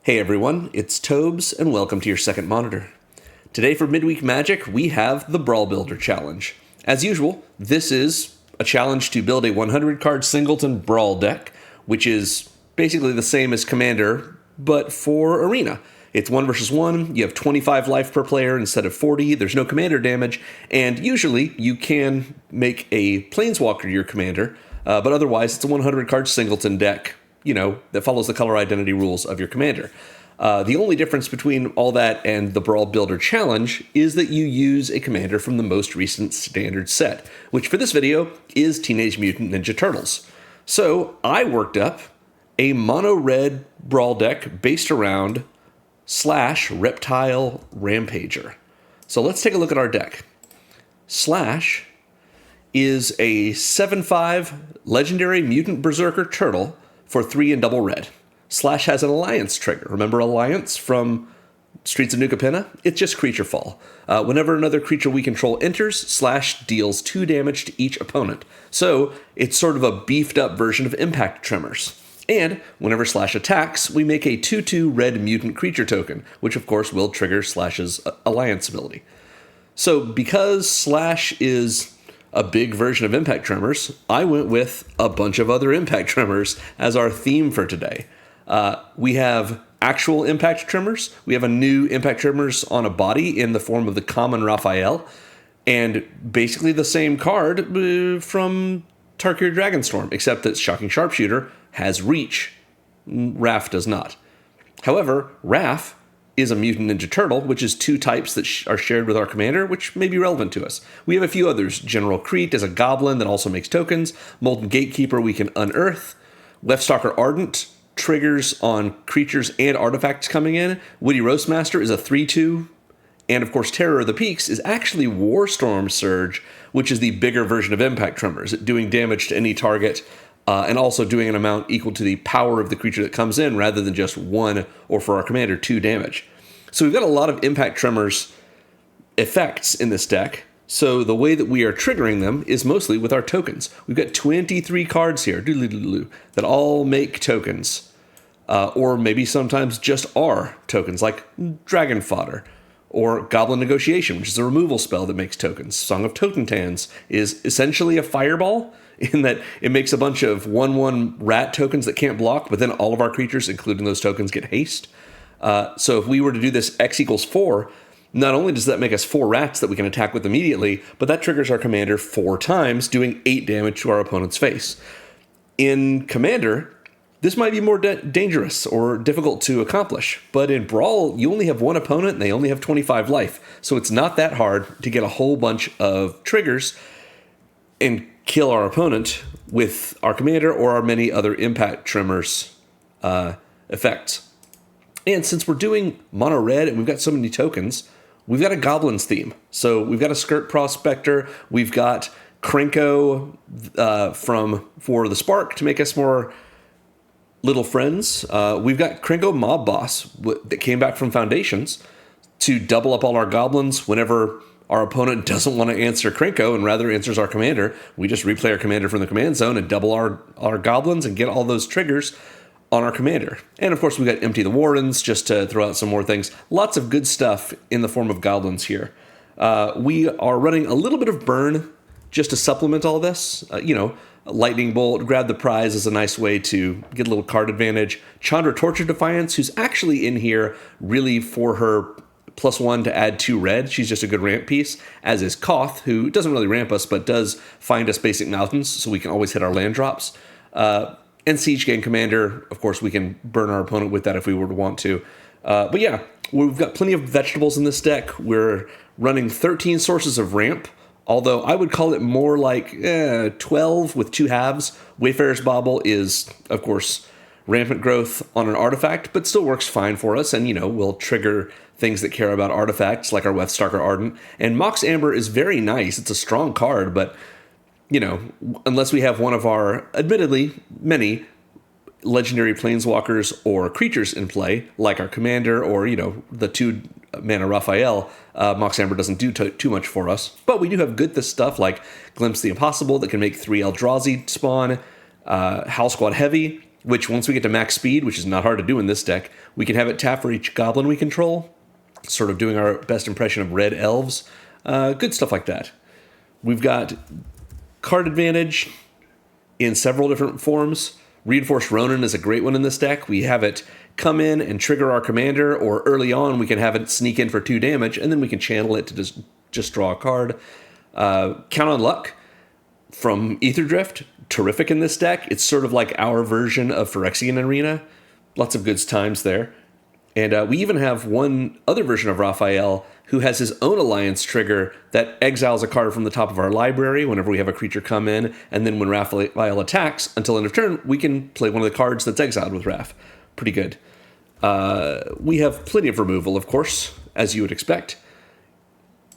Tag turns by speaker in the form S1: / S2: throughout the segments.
S1: Hey everyone, it's Tobes, and welcome to your second monitor. Today for Midweek Magic, we have the Brawl Builder Challenge. As usual, this is a challenge to build a 100-card singleton Brawl deck, which is basically the same as Commander, but for Arena. It's 1 versus 1, you have 25 life per player instead of 40, there's no Commander damage, and usually you can make a Planeswalker your Commander, but otherwise it's a 100-card singleton deck, that follows the color identity rules of your Commander. The only difference between all that and the Brawl Builder Challenge is that you use a Commander from the most recent standard set, which for this video is Teenage Mutant Ninja Turtles. So I worked up a mono-red Brawl deck based around / Reptile Rampager. So let's take a look at our deck. Slash is a 7/5 legendary mutant berserker turtle for 3 and double red. Slash has an alliance trigger. Remember alliance from Streets of New Capenna? It's just creature fall. Whenever another creature we control enters, Slash deals 2 damage to each opponent. So it's sort of a beefed up version of Impact Tremors. And whenever Slash attacks, we make a 2/2 red mutant creature token, which of course will trigger Slash's alliance ability. So because Slash is a big version of Impact Tremors, I went with a bunch of other Impact Tremors as our theme for today. We have actual Impact Tremors. We have a new Impact Tremors on a body in the form of the common Raphael, and basically the same card from Tarkir Dragonstorm, except that Shocking Sharpshooter has reach. Raph does not. However, Raph is a mutant ninja turtle, which is 2 types that are shared with our commander, which may be relevant to us. We have a few others. General Crete is a goblin that also makes tokens. Molten Gatekeeper we can unearth. Leftstalker Ardent triggers on creatures and artifacts coming in. Witty Roastmaster is a 3/2. And of course, Terror of the Peaks is actually Warstorm Surge, which is the bigger version of Impact Tremors, doing damage to any target, and also doing an amount equal to the power of the creature that comes in, rather than just 1, or for our commander, 2 damage. So we've got a lot of Impact Tremors effects in this deck. So the way that we are triggering them is mostly with our tokens. We've got 23 cards here, that all make tokens. Or maybe sometimes just are tokens, like Dragon Fodder, or Goblin Negotiation, which is a removal spell that makes tokens. Song of Totentans is essentially a fireball, in that it makes a bunch of 1/1 rat tokens that can't block, but then all of our creatures, including those tokens, get haste. So if we were to do this X = 4, not only does that make us 4 rats that we can attack with immediately, but that triggers our commander 4 times, doing 8 damage to our opponent's face. In Commander, this might be more dangerous or difficult to accomplish, but in Brawl, you only have 1 opponent and they only have 25 life, so it's not that hard to get a whole bunch of triggers and kill our opponent with our commander or our many other Impact Tremors effects. And since we're doing mono red and we've got so many tokens, we've got a Goblins theme. So we've got a Skirt Prospector, we've got Krenko for the Spark to make us more little friends. We've got Krenko Mob Boss that came back from Foundations to double up all our goblins whenever our opponent doesn't want to answer Krenko and rather answers our commander. We just replay our commander from the command zone and double our goblins and get all those triggers on our commander. And of course, we got Empty the Wardens, just to throw out some more things. Lots of good stuff in the form of goblins here. We are running a little bit of burn just to supplement all this. Lightning Bolt, Grab the Prize is a nice way to get a little card advantage. Chandra Torture Defiance, who's actually in here really for her +1 to add 2 red. She's just a good ramp piece, as is Koth, who doesn't really ramp us, but does find us basic mountains, so we can always hit our land drops. And Siege Gang Commander, of course, we can burn our opponent with that if we were to want to. But yeah, we've got plenty of vegetables in this deck. We're running 13 sources of ramp, although I would call it more like 12 with 2 halves. Wayfarer's Bauble is, of course, rampant growth on an artifact, but still works fine for us, and, will trigger things that care about artifacts, like our Weathstalker Ardent. And Mox Amber is very nice. It's a strong card, but, unless we have one of our, admittedly, many legendary planeswalkers or creatures in play, like our commander or, the 2-mana Raphael, Mox Amber doesn't do too much for us. But we do have good stuff like Glimpse the Impossible that can make 3 Eldrazi spawn, Howl Squad Heavy, which once we get to max speed, which is not hard to do in this deck, we can have it tap for each goblin we control, sort of doing our best impression of red elves. Good stuff like that. We've got card advantage in several different forms. Reinforced Ronin is a great one in this deck. We have it come in and trigger our commander, or early on we can have it sneak in for 2 damage, and then we can channel it to just draw a card. Count on Luck from Ether Drift, terrific in this deck. It's sort of like our version of Phyrexian Arena. Lots of good times there. And we even have one other version of Raphael who has his own alliance trigger that exiles a card from the top of our library whenever we have a creature come in, and then when Raphael attacks, until end of turn, we can play one of the cards that's exiled with Raph. Pretty good. We have plenty of removal, of course, as you would expect.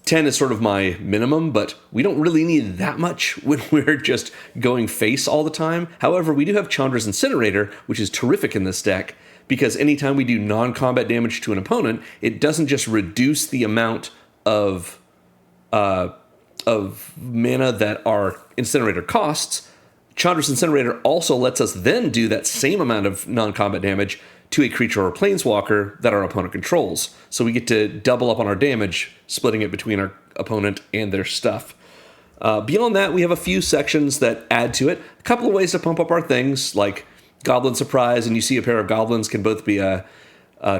S1: 10 is sort of my minimum, but we don't really need that much when we're just going face all the time. However, we do have Chandra's Incinerator, which is terrific in this deck, because anytime we do non-combat damage to an opponent, it doesn't just reduce the amount of mana that our Incinerator costs. Chandra's Incinerator also lets us then do that same amount of non-combat damage to a creature or planeswalker that our opponent controls. So we get to double up on our damage, splitting it between our opponent and their stuff. Beyond that, we have a few sections that add to it. A couple of ways to pump up our things, like Goblin Surprise, and you see a pair of goblins can both be a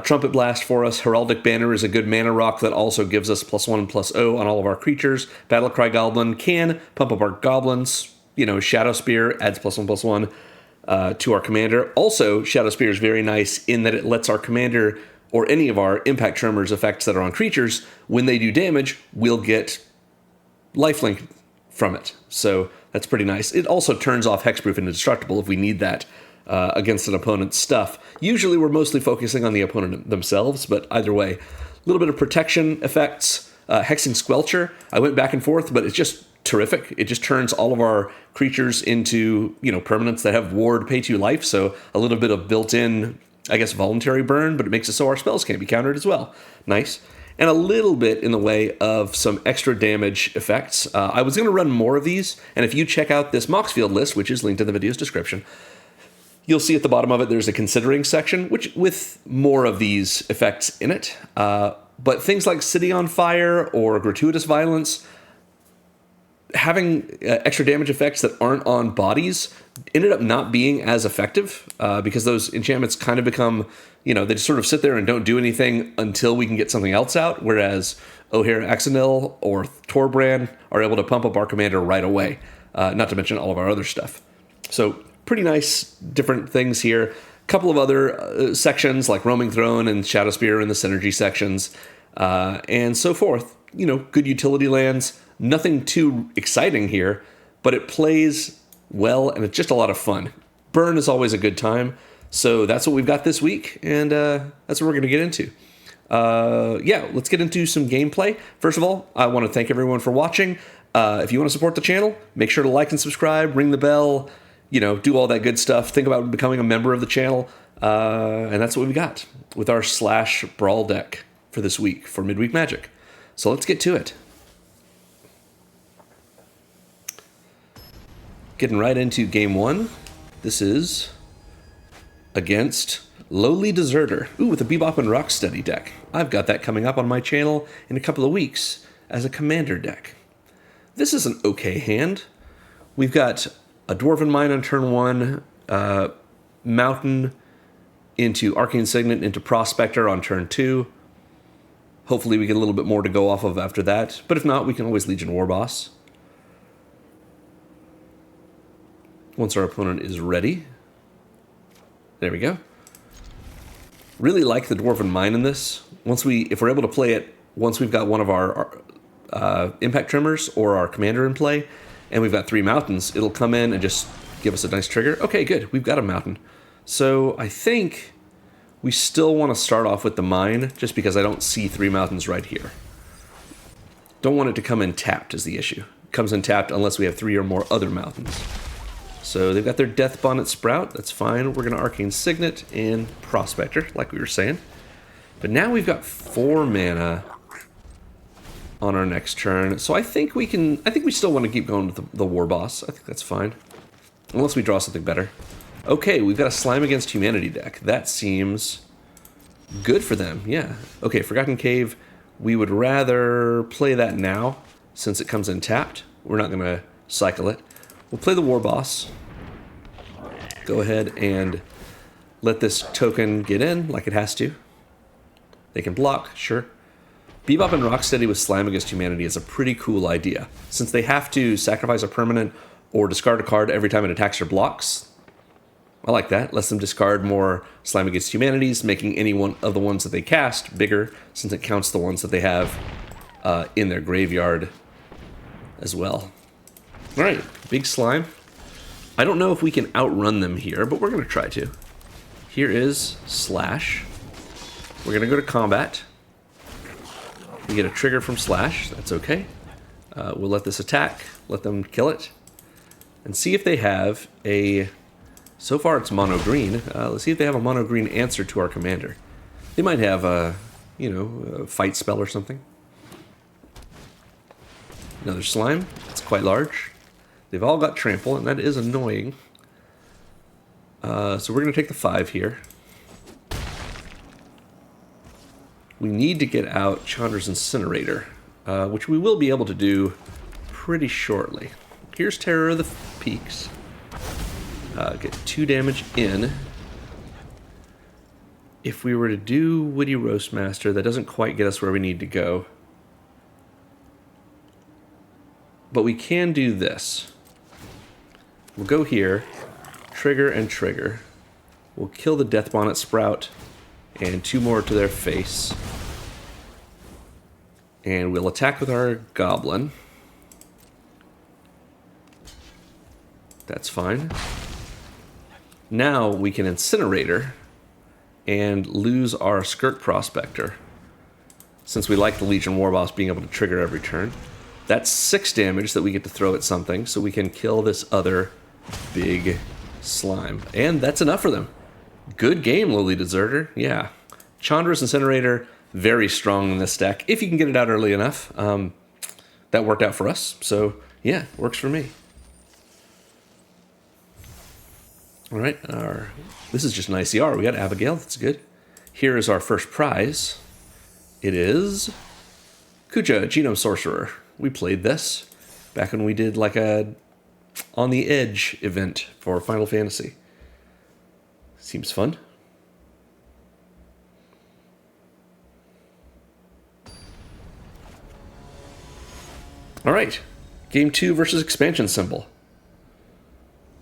S1: Trumpet Blast for us. Heraldic Banner is a good mana rock that also gives us +1 and +0 on all of our creatures. Battlecry Goblin can pump up our goblins. Shadow Spear adds +1/+1 to our commander. Also, Shadow Spear is very nice in that it lets our commander or any of our Impact Tremors effects that are on creatures, when they do damage, we'll get lifelink from it. So that's pretty nice. It also turns off Hexproof and Indestructible if we need that against an opponent's stuff. Usually we're mostly focusing on the opponent themselves, but either way, a little bit of protection effects. Hexing Squelcher, I went back and forth, but it's just terrific. It just turns all of our creatures into, permanents that have ward, pay 2 life, so a little bit of built-in, I guess, voluntary burn, but it makes it so our spells can't be countered as well. Nice. And a little bit in the way of some extra damage effects. I was going to run more of these, and if you check out this Moxfield list, which is linked in the video's description, you'll see at the bottom of it there's a considering section, which with more of these effects in it. But things like City on Fire or Gratuitous Violence, having extra damage effects that aren't on bodies ended up not being as effective because those enchantments kind of become, they just sort of sit there and don't do anything until we can get something else out, whereas O'Hare Axonil or Torbrand are able to pump up our commander right away, not to mention all of our other stuff. So pretty nice different things here. A couple of other sections like Roaming Throne and Shadow Spear in the Synergy sections, and so forth. Good utility lands. Nothing too exciting here, but it plays well, and it's just a lot of fun. Burn is always a good time, so that's what we've got this week, and that's what we're going to get into. Let's get into some gameplay. First of all, I want to thank everyone for watching. If you want to support the channel, make sure to like and subscribe, ring the bell, do all that good stuff. Think about becoming a member of the channel, and that's what we've got with our / Brawl deck for this week for Midweek Magic. So let's get to it. Getting right into game 1. This is against Lowly Deserter. Ooh, with a Bebop and Rocksteady deck. I've got that coming up on my channel in a couple of weeks as a commander deck. This is an okay hand. We've got a Dwarven Mine on turn 1, Mountain into Arcane Signet into Prospector on turn 2. Hopefully we get a little bit more to go off of after that, but if not, we can always Legion Warboss. Once our opponent is ready. There we go. Really like the Dwarven Mine in this. If we're able to play it, once we've got one of our Impact Tremors or our commander in play, and we've got 3 mountains, it'll come in and just give us a nice trigger. Okay, good. We've got a mountain. So I think we still want to start off with the mine, just because I don't see 3 mountains right here. Don't want it to come in tapped is the issue. It comes in tapped unless we have 3 or more other mountains. So they've got their Death Bonnet Sprout. That's fine. We're going to Arcane Signet and Prospector, like we were saying. But now we've got 4 mana on our next turn. So I think we still want to keep going with the War Boss. I think that's fine. Unless we draw something better. Okay, we've got a Slime Against Humanity deck. That seems good for them, yeah. Okay, Forgotten Cave, we would rather play that now, since it comes in tapped. We're not going to cycle it. We'll play the War Boss. Go ahead and let this token get in like it has to. They can block, sure. Bebop and Rocksteady with Slime Against Humanity is a pretty cool idea. Since they have to sacrifice a permanent or discard a card every time it attacks or blocks, I like that. Lets them discard more Slime Against Humanities, making any one of the ones that they cast bigger, since it counts the ones that they have in their graveyard as well. All right, big slime. I don't know if we can outrun them here, but we're going to try to. Here is Slash. We're going to go to combat. We get a trigger from Slash. That's okay. We'll let this attack, let them kill it, and see if they have a... So far it's mono green. Let's see if they have a mono green answer to our commander. They might have a, a fight spell or something. Another slime. It's quite large. They've all got trample, and that is annoying. So we're going to take the 5 here. We need to get out Chandra's Incinerator, which we will be able to do pretty shortly. Here's Terror of the Peaks. Get 2 damage in. If we were to do Witty Roastmaster, that doesn't quite get us where we need to go. But we can do this. We'll go here, trigger and trigger. We'll kill the Death Bonnet Sprout and 2 more to their face. And we'll attack with our Goblin. That's fine. Now we can Incinerator and lose our Skirk Prospector, since we like the Legion Warboss being able to trigger every turn. That's 6 damage that we get to throw at something, so we can kill this other big slime. And that's enough for them. Good game, Lowly Deserter. Yeah. Chandra's Incinerator, very strong in this deck, if you can get it out early enough. That worked out for us, so yeah, works for me. All right, this is just an ICR. We got Abigail, that's good. Here is our first prize. It is Kuja, Genome Sorcerer. We played this back when we did like a On the Edge event for Final Fantasy. Seems fun. All right, Game 2 versus Expansion Symbol.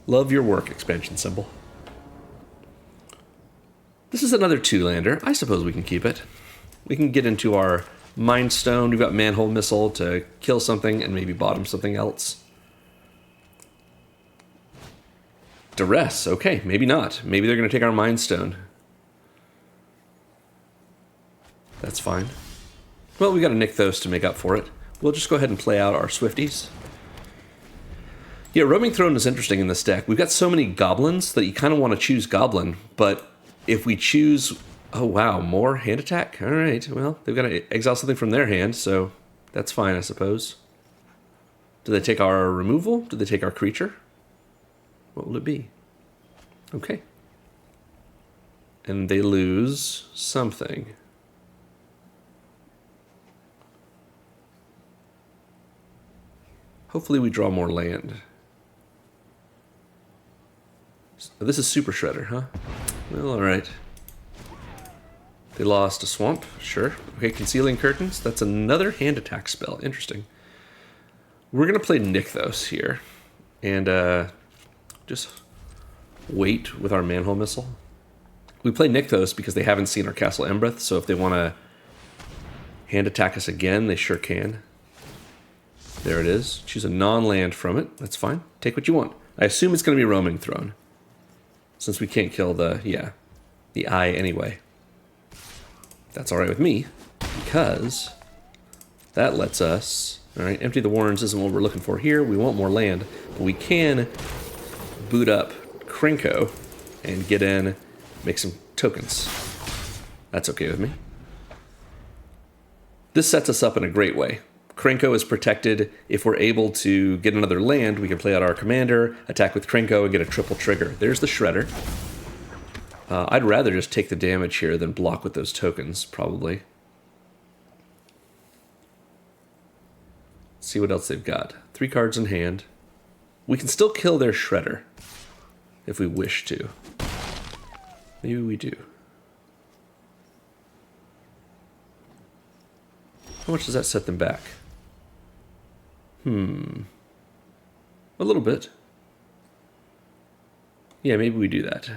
S1: Love your work, Expansion Symbol. This is another 2-lander. I suppose we can keep it. We can get into our Mind Stone. We've got Manhole Missile to kill something and maybe bottom something else. Duress. Okay, maybe not. Maybe they're going to take our Mind Stone. That's fine. Well, we got a Nykthos to make up for it. We'll just go ahead and play out our Swifties. Yeah, Roaming Throne is interesting in this deck. We've got so many goblins that you kind of want to choose Goblin, but if we choose... Oh, wow, more hand attack? All right, well, they've got to exile something from their hand, so that's fine, I suppose. Do they take our removal? Do they take our creature? What will it be? Okay. And they lose something. Hopefully we draw more land. This is Super Shredder, huh? Well, alright. They lost a Swamp, sure. Okay, Concealing Curtains. That's another hand attack spell. Interesting. We're going to play Nykthos here. And just wait with our Manhole Missile. We play Nykthos because they haven't seen our Castle Embereth, so if they want to hand attack us again, they sure can. There it is. Choose a non-land from it. That's fine. Take what you want. I assume it's going to be Roaming Throne, since we can't kill the eye anyway. That's all right with me, because that lets us... All right, Empty the Warrens isn't what we're looking for here. We want more land, but we can boot up Krinko and get in, make some tokens. That's okay with me. This sets us up in a great way. Krenko is protected. If we're able to get another land, we can play out our commander, attack with Krenko, and get a triple trigger. There's the Shredder. I'd rather just take the damage here than block with those tokens, probably. Let's see what else they've got. 3 cards in hand. We can still kill their Shredder if we wish to. Maybe we do. How much does that set them back? A little bit. Yeah, maybe we do that.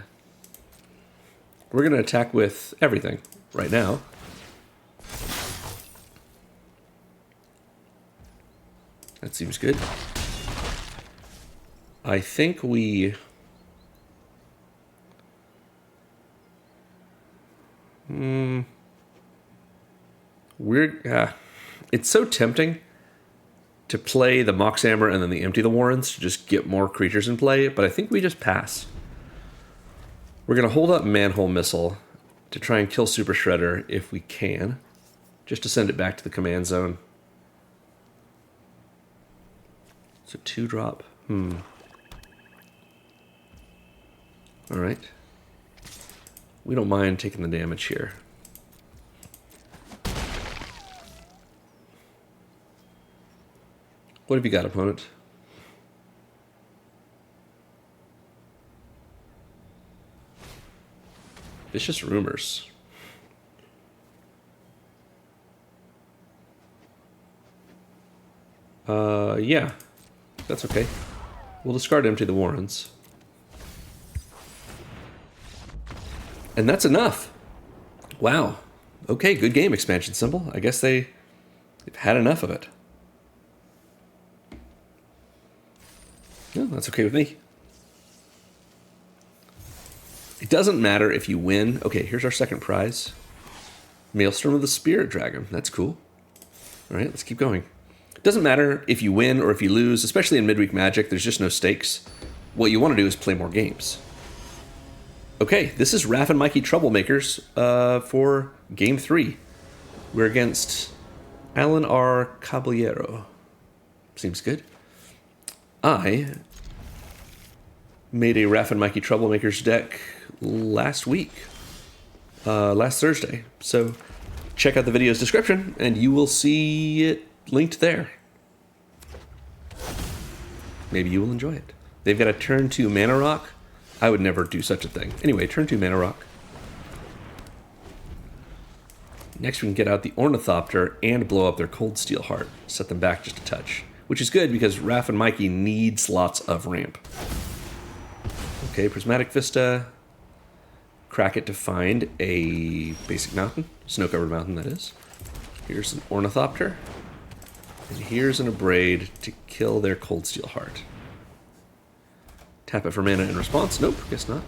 S1: We're going to attack with everything right now. That seems good. I think we... it's so tempting to play the Mox Hammer and then the Empty the Warrens to just get more creatures in play, but I think we just pass. We're going to hold up Manhole Missile to try and kill Super Shredder if we can, just to send it back to the command zone. It's a 2-drop. Alright. We don't mind taking the damage here. What have you got, opponent? Vicious Rumors. Yeah. That's okay. We'll discard Empty the Warrens. And that's enough. Wow. Okay, good game, expansion symbol. I guess they've had enough of it. No, that's okay with me. It doesn't matter if you win. Okay, here's our second prize. Maelstrom of the Spirit Dragon. That's cool. All right, let's keep going. It doesn't matter if you win or if you lose, especially in Midweek Magic. There's just no stakes. What you want to do is play more games. Okay, this is Raph and Mikey Troublemakers for Game 3. We're against Alan R. Caballero. Seems good. I made a Raph and Mikey Troublemakers deck last week, last Thursday. So check out the video's description and you will see it linked there. Maybe you will enjoy it. They've got a turn 2 Mana Rock. I would never do such a thing. Anyway, turn 2 Mana Rock. Next we can get out the Ornithopter and blow up their Cold Steel Heart. Set them back just a touch. Which is good because Raph and Mikey needs lots of ramp. Okay, Prismatic Vista. Crack it to find a basic mountain. Snow-covered mountain, that is. Here's an Ornithopter. And here's an Abrade to kill their Cold Steel Heart. Tap it for mana in response. Nope, guess not.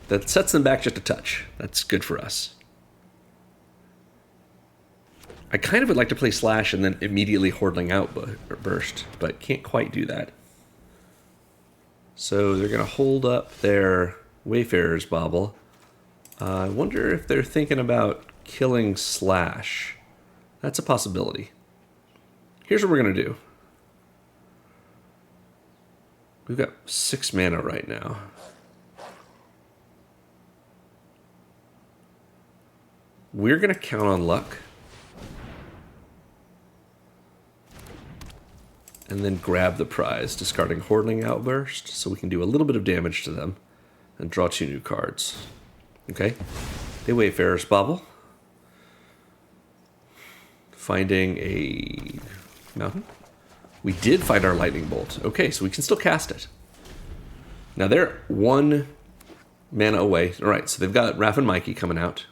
S1: That sets them back just a touch. That's good for us. I kind of would like to play Slash and then immediately Hordling Out Burst, but can't quite do that. So they're going to hold up their Wayfarer's Bauble. I wonder if they're thinking about killing Slash. That's a possibility. Here's what we're going to do. We've got 6 mana right now. We're going to count on luck. And then grab the prize, discarding Hordling Outburst, so we can do a little bit of damage to them and draw 2 new cards. Okay? They Wayfarer's Bauble. Finding a mountain. We did find our Lightning Bolt. Okay, so we can still cast it. Now they're 1 mana away. All right, so they've got Raph and Mikey coming out.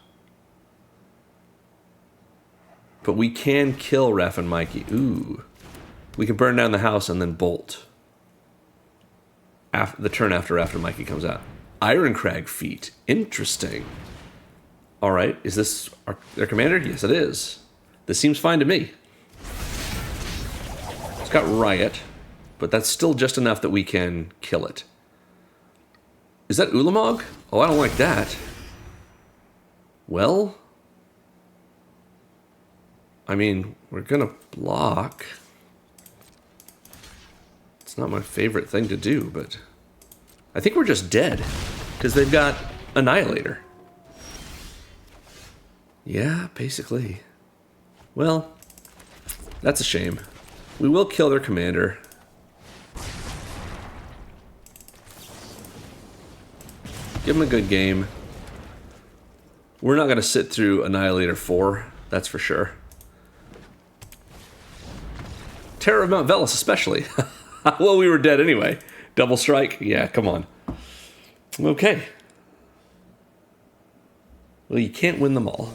S1: But we can kill Raph and Mikey. Ooh. We can burn down the house and then bolt. The turn after Mikey comes out. Ironcrag Feat. Interesting. All right, is this their commander? Yes, it is. This seems fine to me. It's got Riot, but that's still just enough that we can kill it. Is that Ulamog? Oh, I don't like that. Well, I mean, we're gonna block. It's not my favorite thing to do, but I think we're just dead because they've got Annihilator. Yeah, basically. Well, that's a shame. We will kill their commander. Give them a good game. We're not going to sit through Annihilator 4, that's for sure. Terror of Mount Velis especially. Well, we were dead anyway. Double strike? Yeah, come on. Okay. Well, you can't win them all.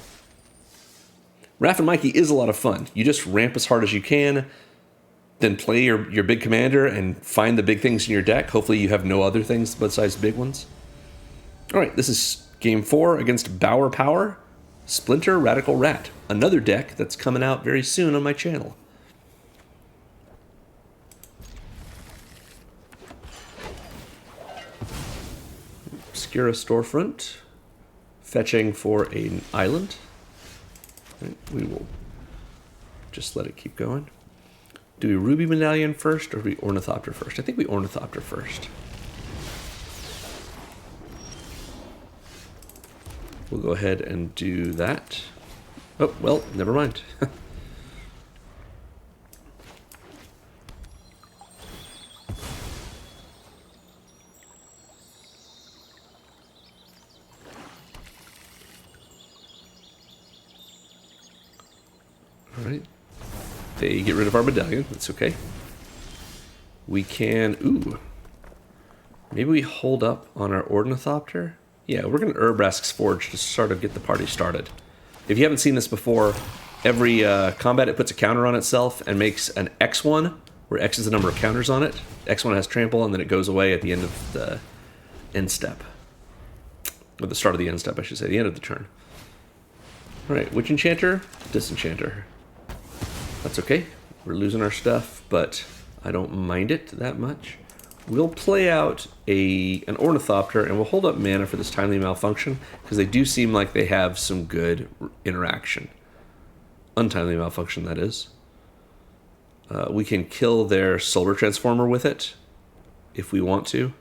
S1: Raph and Mikey is a lot of fun. You just ramp as hard as you can, then play your big commander and find the big things in your deck. Hopefully you have no other things besides big ones. All right, this is game 4 against Bower Power, Splinter Radical Rat. Another deck that's coming out very soon on my channel. Obscura Storefront. Fetching for an island. We will just let it keep going. Do we Ruby Medallion first or do we Ornithopter first? I think we Ornithopter first. We'll go ahead and do that. Oh, well, never mind. Alright. They get rid of our medallion. That's okay. We can... Ooh. Maybe we hold up on our Ornithopter? Yeah, we're going to Urbrask's Forge to sort of get the party started. If you haven't seen this before, every combat it puts a counter on itself and makes an X1, where X is the number of counters on it. X1 has trample, and then it goes away at the end of the end step. Or the start of the end step, I should say, the end of the turn. Alright, Witch Enchanter, Disenchanter. That's okay. We're losing our stuff, but I don't mind it that much. We'll play out an Ornithopter, and we'll hold up mana for this Timely Malfunction, because they do seem like they have some good interaction. Untimely Malfunction, that is. We can kill their Solar Transformer with it, if we want to.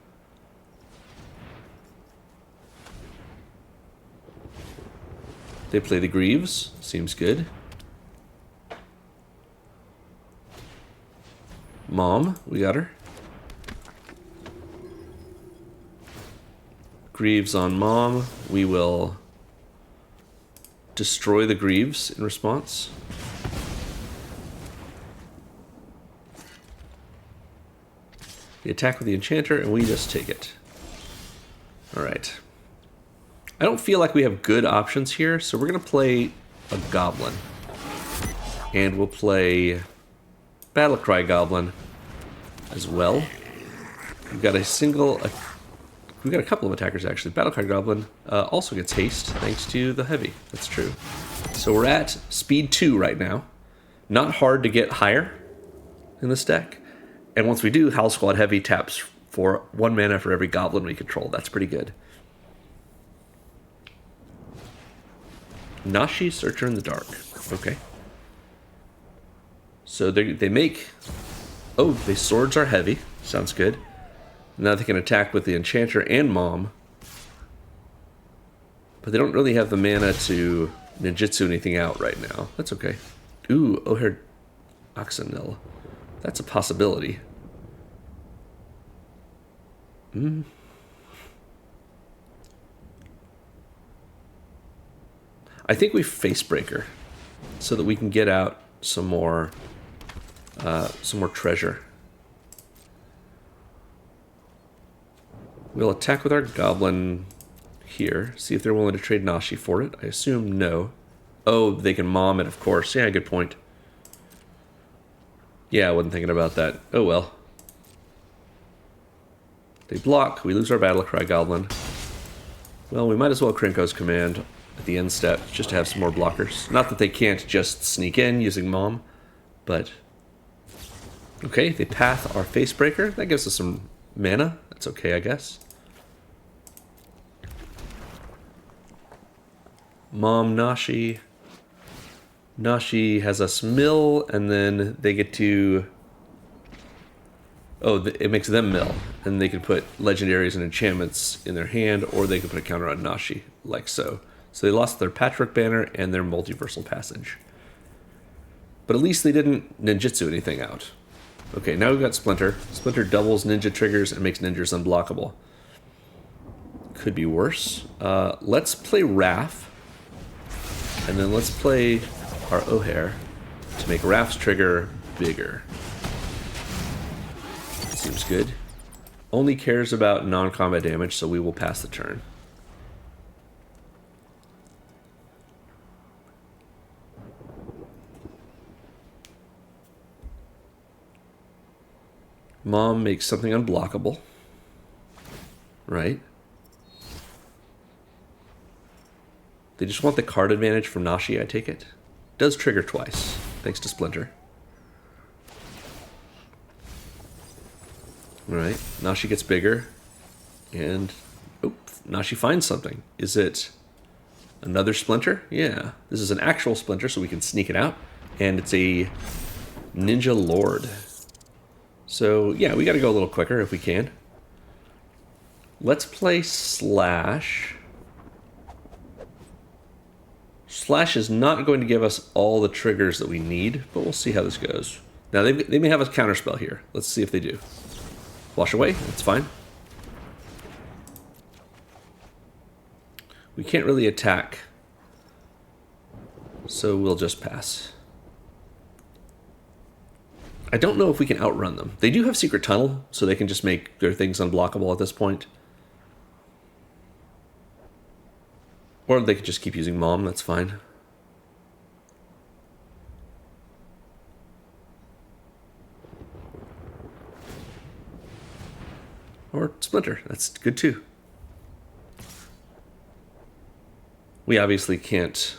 S1: They play the Greaves. Seems good. Mom, we got her. Greaves on Mom. We will destroy the Greaves in response. We attack with the Enchanter, and we just take it. Alright. I don't feel like we have good options here, so we're going to play a Goblin. And we'll play Battlecry Goblin as well. We've got we've got a couple of attackers actually. Battlecry Goblin also gets haste thanks to the heavy. That's true. So we're at speed 2 right now. Not hard to get higher in this deck. And once we do, Howl Squad Heavy taps for 1 mana for every Goblin we control. That's pretty good. Nashi, Searcher in the Dark. Okay. So they make... Oh, the swords are heavy. Sounds good. Now they can attack with the Enchanter and Mom. But they don't really have the mana to ninjutsu anything out right now. That's okay. Ooh, O'Hare Oxenil. That's a possibility. I think we Facebreaker so that we can get out some more treasure. We'll attack with our Goblin here. See if they're willing to trade Nashi for it. I assume no. Oh, they can Mom it, of course. Yeah, good point. Yeah, I wasn't thinking about that. Oh well. They block. We lose our Battlecry Goblin. Well, we might as well Krenko's Command at the end step just to have some more blockers. Not that they can't just sneak in using Mom, but... Okay, they path our Facebreaker. That gives us some mana. That's okay, I guess. Mom Nashi. Nashi has us mill, and then they get to... Oh, it makes them mill, and they can put legendaries and enchantments in their hand, or they can put a counter on Nashi, like so. So they lost their Patchwork Banner and their Multiversal Passage. But at least they didn't ninjutsu anything out. Okay, now we've got Splinter. Splinter doubles ninja triggers and makes ninjas unblockable. Could be worse. Let's play Raph, and then let's play our O'Hare to make Raph's trigger bigger. Seems good. Only cares about non-combat damage, so we will pass the turn. Mom makes something unblockable. Right? They just want the card advantage from Nashi, I take it. Does trigger twice, thanks to Splinter. Alright, Nashi gets bigger, and Nashi finds something. Is it another Splinter? Yeah, this is an actual Splinter, so we can sneak it out, and it's a Ninja Lord. So yeah, we gotta go a little quicker if we can. Let's play Slash. Slash is not going to give us all the triggers that we need, but we'll see how this goes. Now, they may have a counterspell here. Let's see if they do. Wash away, that's fine. We can't really attack, so we'll just pass. I don't know if we can outrun them. They do have Secret Tunnel, so they can just make their things unblockable at this point. Or they could just keep using Mom, that's fine. Or Splinter, that's good too. We obviously can't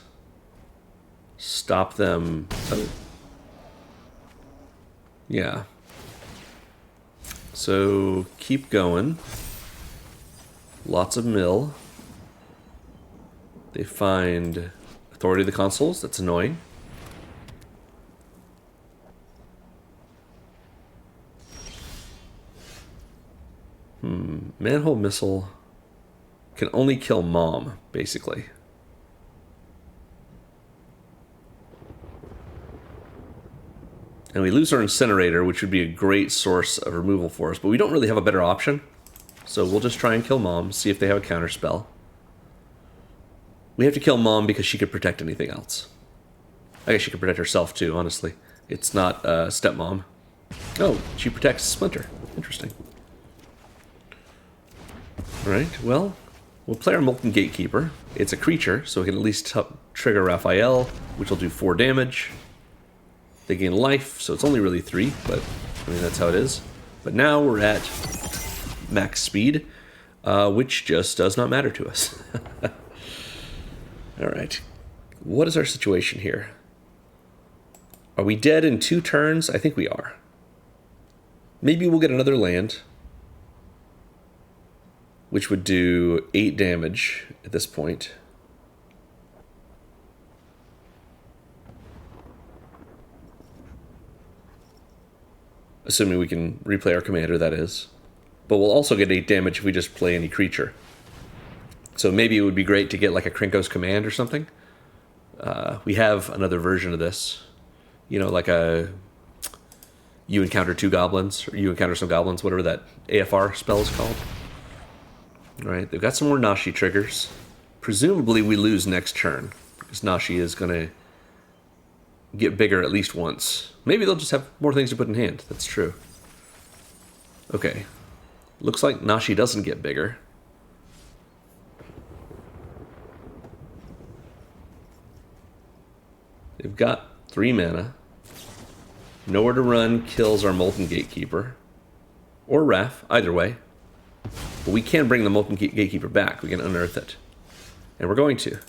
S1: stop them. Oh. Yeah. So keep going. Lots of mill. They find Authority of the Consuls. That's annoying. Manhole Missile can only kill Mom, basically. And we lose our Incinerator, which would be a great source of removal for us, but we don't really have a better option. So we'll just try and kill Mom, see if they have a counter spell. We have to kill Mom because she could protect anything else. I guess she could protect herself too, honestly. It's not Stepmom. Oh, she protects Splinter. Interesting. Alright, well, we'll play our Molten Gatekeeper. It's a creature, so we can at least trigger Raphael, which will do 4 damage. They gain life, so it's only really 3, but I mean, that's how it is. But now we're at max speed, which just does not matter to us. Alright, what is our situation here? Are we dead in 2 turns? I think we are. Maybe we'll get another land, which would do 8 damage at this point. Assuming we can replay our commander, that is. But we'll also get 8 damage if we just play any creature. So maybe it would be great to get like a Krenko's Command or something. We have another version of this. You know, like a... You encounter 2 goblins, or you encounter some goblins, whatever that AFR spell is called. Alright, they've got some more Nashi triggers. Presumably we lose next turn, because Nashi is going to get bigger at least once. Maybe they'll just have more things to put in hand. That's true. Okay. Looks like Nashi doesn't get bigger. They've got 3 mana. Nowhere to Run kills our Molten Gatekeeper. Or Raph, either way. But we can bring the Molten Gatekeeper back. We can unearth it. And we're going to.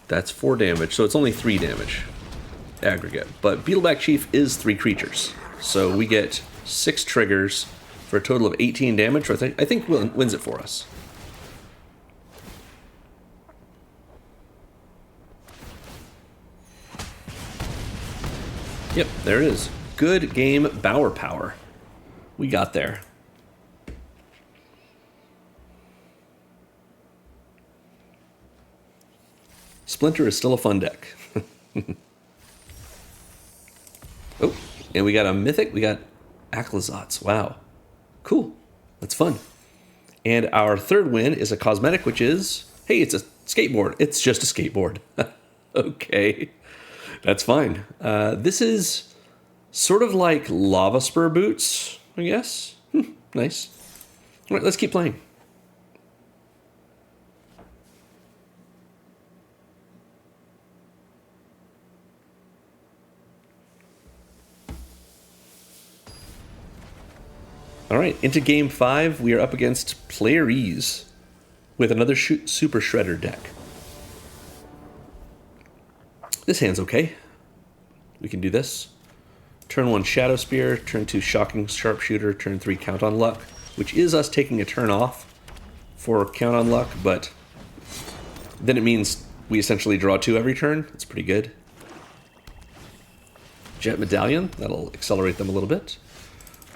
S1: That's 4 damage, so it's only 3 damage aggregate. But Beetleback Chief is 3 creatures. So we get 6 triggers for a total of 18 damage, which I think wins it for us. Yep, there it is. Good game, Bower Power. We got there. Splinter is still a fun deck. Oh, and we got a Mythic. We got Aclazotz. Wow. Cool. That's fun. And our third win is a cosmetic, which is, hey, it's a skateboard. It's just a skateboard. Okay. That's fine. This is sort of like Lava Spur boots, I guess. Nice. All right, let's keep playing. All right, into game 5, we are up against Player Ease with another Super Shredder deck. This hand's okay. We can do this. Turn 1 Shadow Spear, turn 2 Shocking Sharpshooter, turn 3 Count on Luck, which is us taking a turn off for Count on Luck, but then it means we essentially draw 2 every turn. That's pretty good. Jet Medallion, that'll accelerate them a little bit.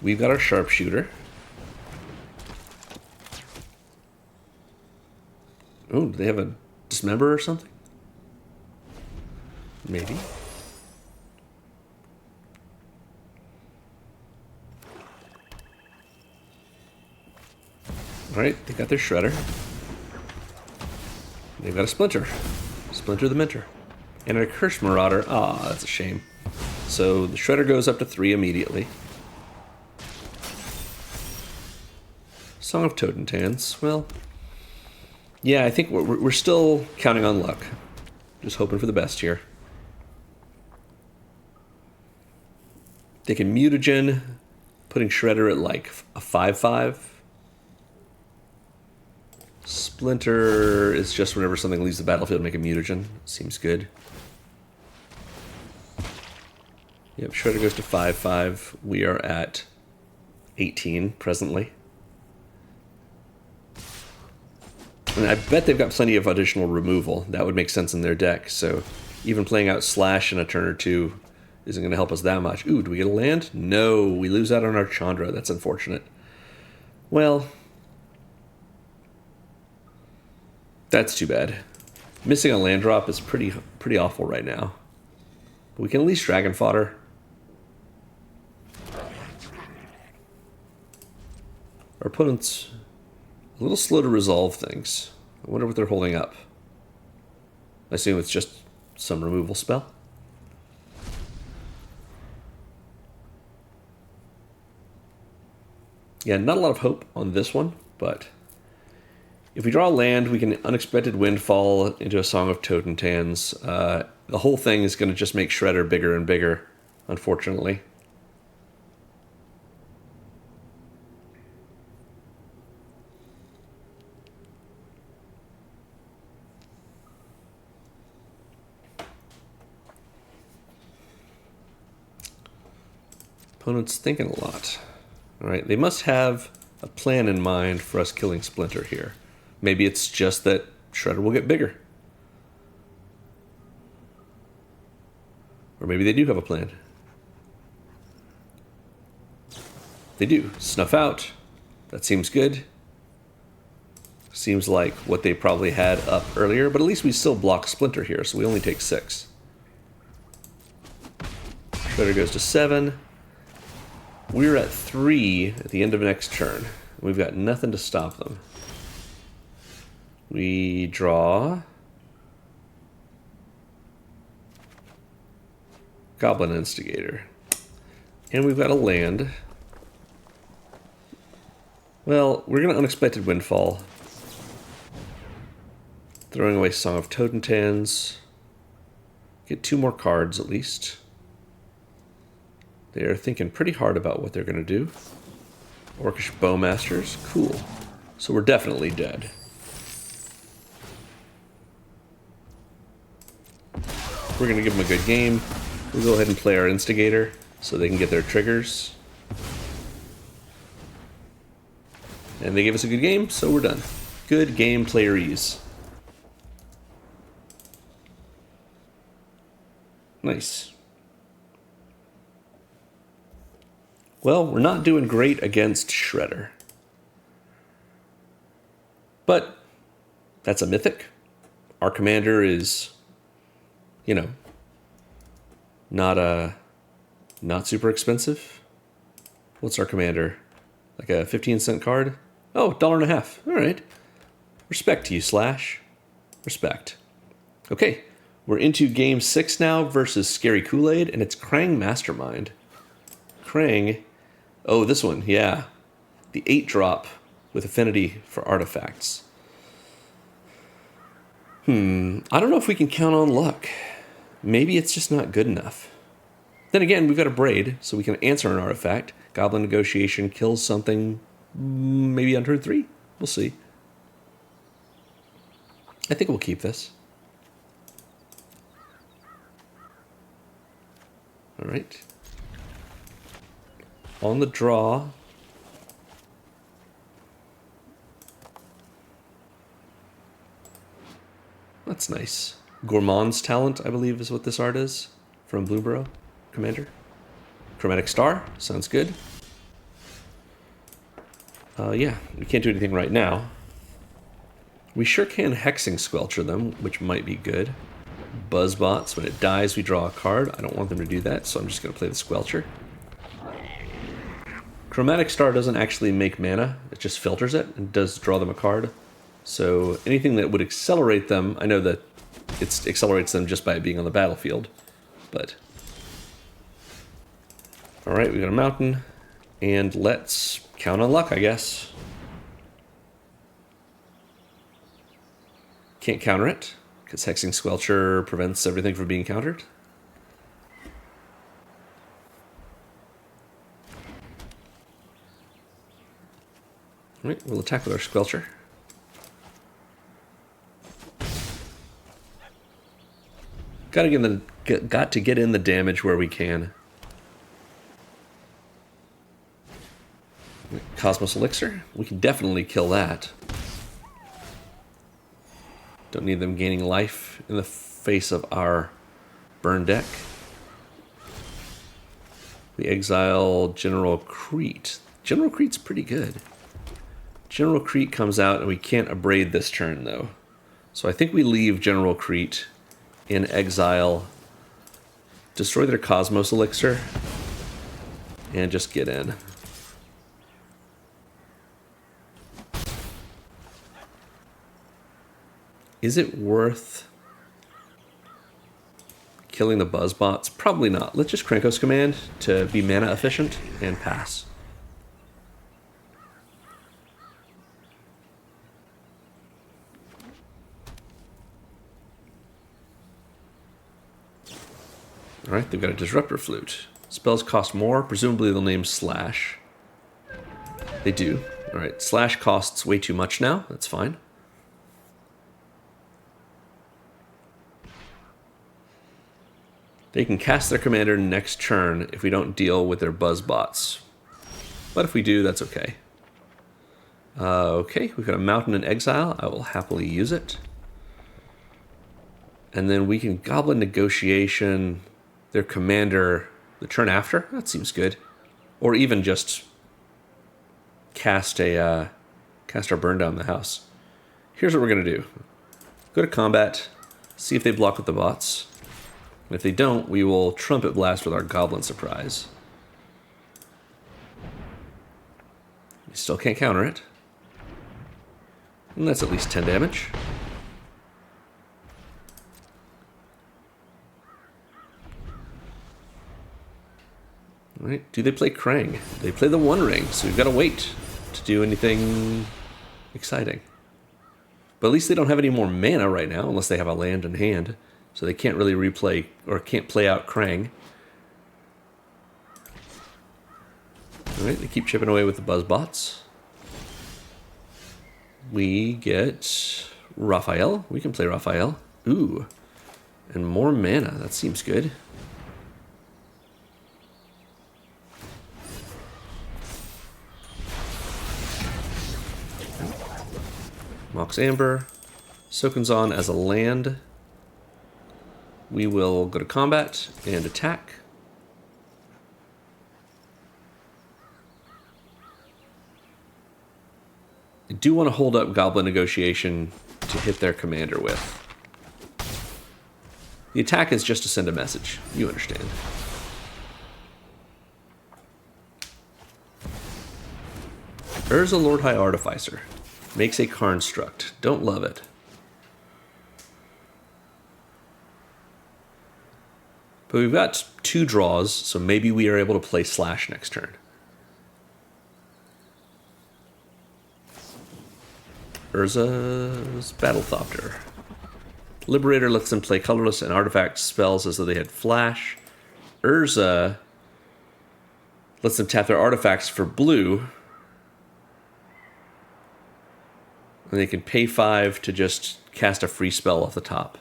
S1: We've got our Sharpshooter. Oh, do they have a Dismember or something? Maybe. Alright, they got their Shredder. They've got a Splinter. Splinter the Minter. And a Curse Marauder. Ah, that's a shame. So the Shredder goes up to 3 immediately. Song of Totentans. Well, yeah, I think we're still counting on luck. Just hoping for the best here. Taking Mutagen, putting Shredder at like a 5/5. Splinter is just whenever something leaves the battlefield, make a Mutagen. Seems good. Yep, Shredder goes to 5/5. We are at 18 presently. And I bet they've got plenty of additional removal. That would make sense in their deck. So even playing out Slash in a turn or two isn't going to help us that much. Ooh, do we get a land? No, we lose out on our Chandra. That's unfortunate. Well, that's too bad. Missing a land drop is pretty awful right now. But we can at least Dragon Fodder. Our opponent's a little slow to resolve things. I wonder what they're holding up. I assume it's just some removal spell. Yeah, not a lot of hope on this one, but if we draw land, we can Unexpected Windfall into a Song of Totentans. The whole thing is going to just make Shredder bigger and bigger, unfortunately. Opponent's thinking a lot. Alright, they must have a plan in mind for us killing Splinter here. Maybe it's just that Shredder will get bigger. Or maybe they do have a plan. They do. Snuff out. That seems good. Seems like what they probably had up earlier, but at least we still block Splinter here, so we only take 6. Shredder goes to 7. We're at 3 at the end of next turn. We've got nothing to stop them. We draw Goblin Instigator. And we've got a land. Well, we're going to Unexpected Windfall. Throwing away Song of Totentans. Get 2 more cards at least. They are thinking pretty hard about what they're going to do. Orcish Bowmasters. Cool. So we're definitely dead. We're going to give them a good game. We'll go ahead and play our Instigator so they can get their triggers. And they gave us a good game, so we're done. Good game, Player Ease. Nice. Well, we're not doing great against Shredder. But that's a mythic. Our commander is, you know, not super expensive. What's our commander? Like a 15-cent card? Oh, $1.50. All right. Respect to you, Slash. Respect. Okay, we're into game 6 now versus Scary Kool-Aid, and it's Krang Mastermind. Krang. Oh, this one, yeah. The 8-drop with affinity for artifacts. I don't know if we can count on luck. Maybe it's just not good enough. Then again, we've got a Braid, so we can answer an artifact. Goblin Negotiation kills something maybe on turn 3. We'll see. I think we'll keep this. All right. On the draw. That's nice. Gourmand's Talent, I believe, is what this art is from Blueborough Commander. Chromatic Star, sounds good. Yeah, we can't do anything right now. We sure can Hexing Squelcher them, which might be good. Buzzbots, when it dies, we draw a card. I don't want them to do that, so I'm just going to play the Squelcher. Chromatic Star doesn't actually make mana, it just filters it and does draw them a card. So anything that would accelerate them, I know that it accelerates them just by being on the battlefield, but... Alright, we got a mountain, and let's count on luck, I guess. Can't counter it, because Hexing Squelcher prevents everything from being countered. Alright, we'll attack with our Squelcher. Got to get in the damage where we can. Cosmos Elixir, we can definitely kill that. Don't need them gaining life in the face of our burn deck. We exile General Crete. General Crete's pretty good. General Crete comes out and we can't abrade this turn though. So I think we leave General Crete in exile, destroy their Cosmos Elixir, and just get in. Is it worth killing the Buzzbots? Probably not. Let's just Krankos Command to be mana efficient and pass. Alright, they've got a Disruptor Flute. Spells cost more. Presumably they'll name Slash. They do. Alright, Slash costs way too much now. That's fine. They can cast their commander next turn if we don't deal with their Buzzbots. But if we do, that's okay. Okay, we've got a Mountain in exile. I will happily use it. And then we can Goblin Negotiation their commander the turn after. That seems good. Or even just cast our burn down the house. Here's what we're going to do. Go to combat, see if they block with the bots. And if they don't, we will Trumpet Blast with our Goblin Surprise. We still can't counter it. And that's at least 10 damage. Alright, do they play Krang? They play the One Ring, so we've got to wait to do anything exciting. But at least they don't have any more mana right now, unless they have a land in hand. So they can't really replay, or can't play out Krang. Alright, they keep chipping away with the Buzzbots. We get Raphael. We can play Raphael. Ooh, and more mana. That seems good. Mox Amber. Soken's-On as a land. We will go to combat and attack. I do want to hold up Goblin Negotiation to hit their commander with. The attack is just to send a message. You understand. Urza Lord High Artificer. Makes a Construct. Don't love it. But we've got 2 draws, so maybe we are able to play Slash next turn. Urza's Battlethopter. Liberator lets them play colorless and artifact spells as though they had flash. Urza lets them tap their artifacts for blue. And they can pay 5 to just cast a free spell off the top.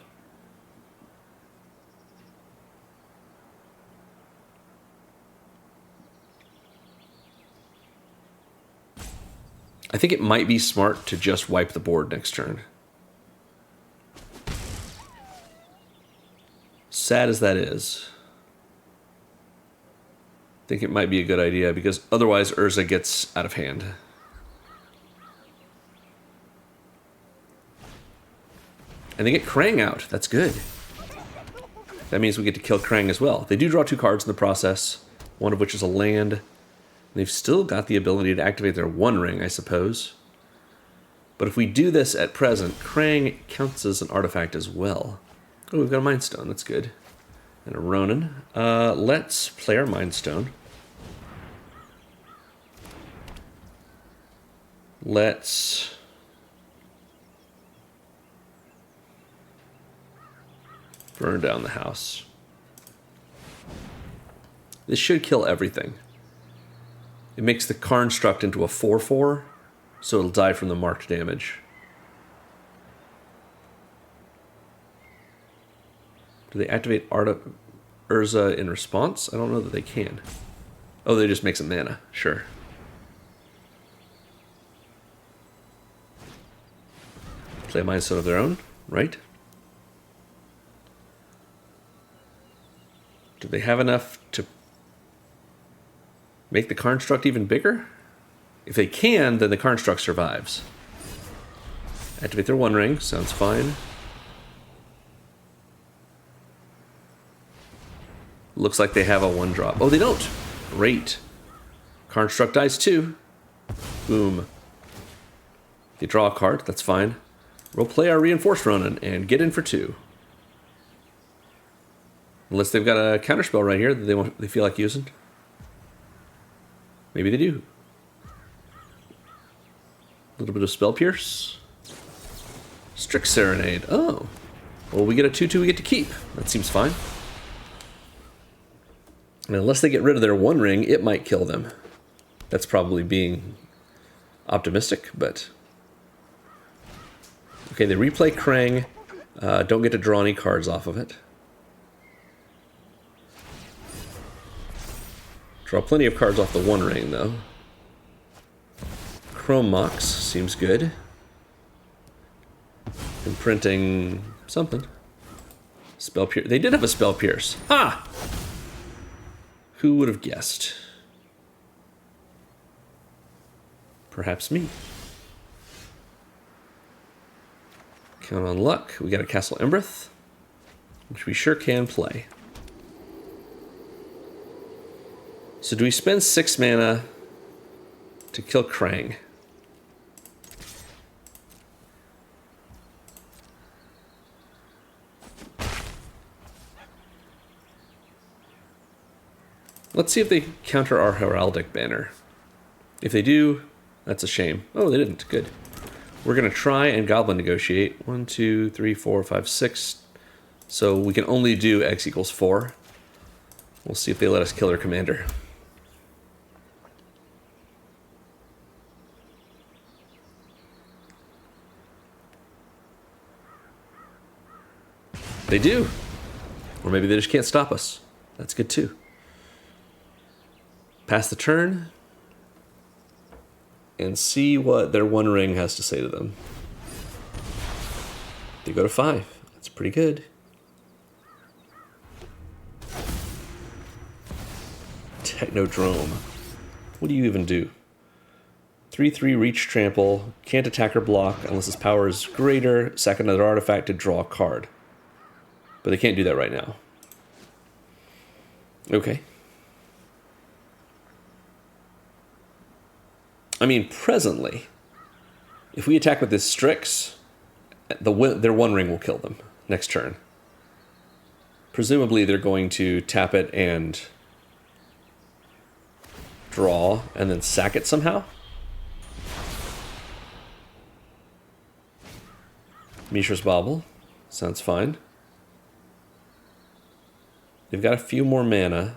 S1: I think it might be smart to just wipe the board next turn. Sad as that is, I think it might be a good idea because otherwise Urza gets out of hand. And they get Krang out. That's good. That means we get to kill Krang as well. They do draw 2 cards in the process, one of which is a land. They've still got the ability to activate their One Ring, I suppose. But if we do this at present, Krang counts as an artifact as well. Oh, we've got a Mind Stone. That's good. And a Ronin. Let's play our Mind Stone. Let's burn down the house. This should kill everything. It makes the Construct into a 4/4, so it'll die from the marked damage. Do they activate Urza in response? I don't know that they can. Oh, they just make some mana. Sure. Play a Mind Stone of their own, right? Do they have enough to make the Construct even bigger? If they can, then the Construct survives. Activate their One Ring. Sounds fine. Looks like they have a 1-drop. Oh, they don't. Great. Construct dies too. Boom. They draw a card. That's fine. We'll play our Reinforced Ronin and get in for 2. Unless they've got a counterspell right here that they feel like using. Maybe they do. A little bit of Spell Pierce. Strict Serenade. Oh. Well, we get a 2/2 we get to keep. That seems fine. And unless they get rid of their One Ring, it might kill them. That's probably being optimistic, but... Okay, they replay Krang. Don't get to draw any cards off of it. Draw plenty of cards off the One Ring, though. Chrome Mox seems good. Imprinting something. Spell Pierce. They did have a Spell Pierce. Ha! Who would have guessed? Perhaps me. Count on luck. We got a Castle Embereth, which we sure can play. So do we spend 6 mana to kill Krang? Let's see if they counter our Heraldic Banner. If they do, that's a shame. Oh, they didn't. Good. We're going to try and Goblin Negotiate. 1, 2, 3, 4, 5, 6. So we can only do X equals 4. We'll see if they let us kill their commander. They do. Or maybe they just can't stop us. That's good too. Pass the turn and see what their One Ring has to say to them. They go to 5. That's pretty good. Technodrome. What do you even do? 3/3 reach trample. Can't attack or block unless his power is greater. Sack another artifact to draw a card. But they can't do that right now. Okay. I mean, presently, if we attack with this Strix, their One Ring will kill them next turn. Presumably, they're going to tap it and draw, and then sack it somehow. Mishra's Bauble. Sounds fine. They've got a few more mana.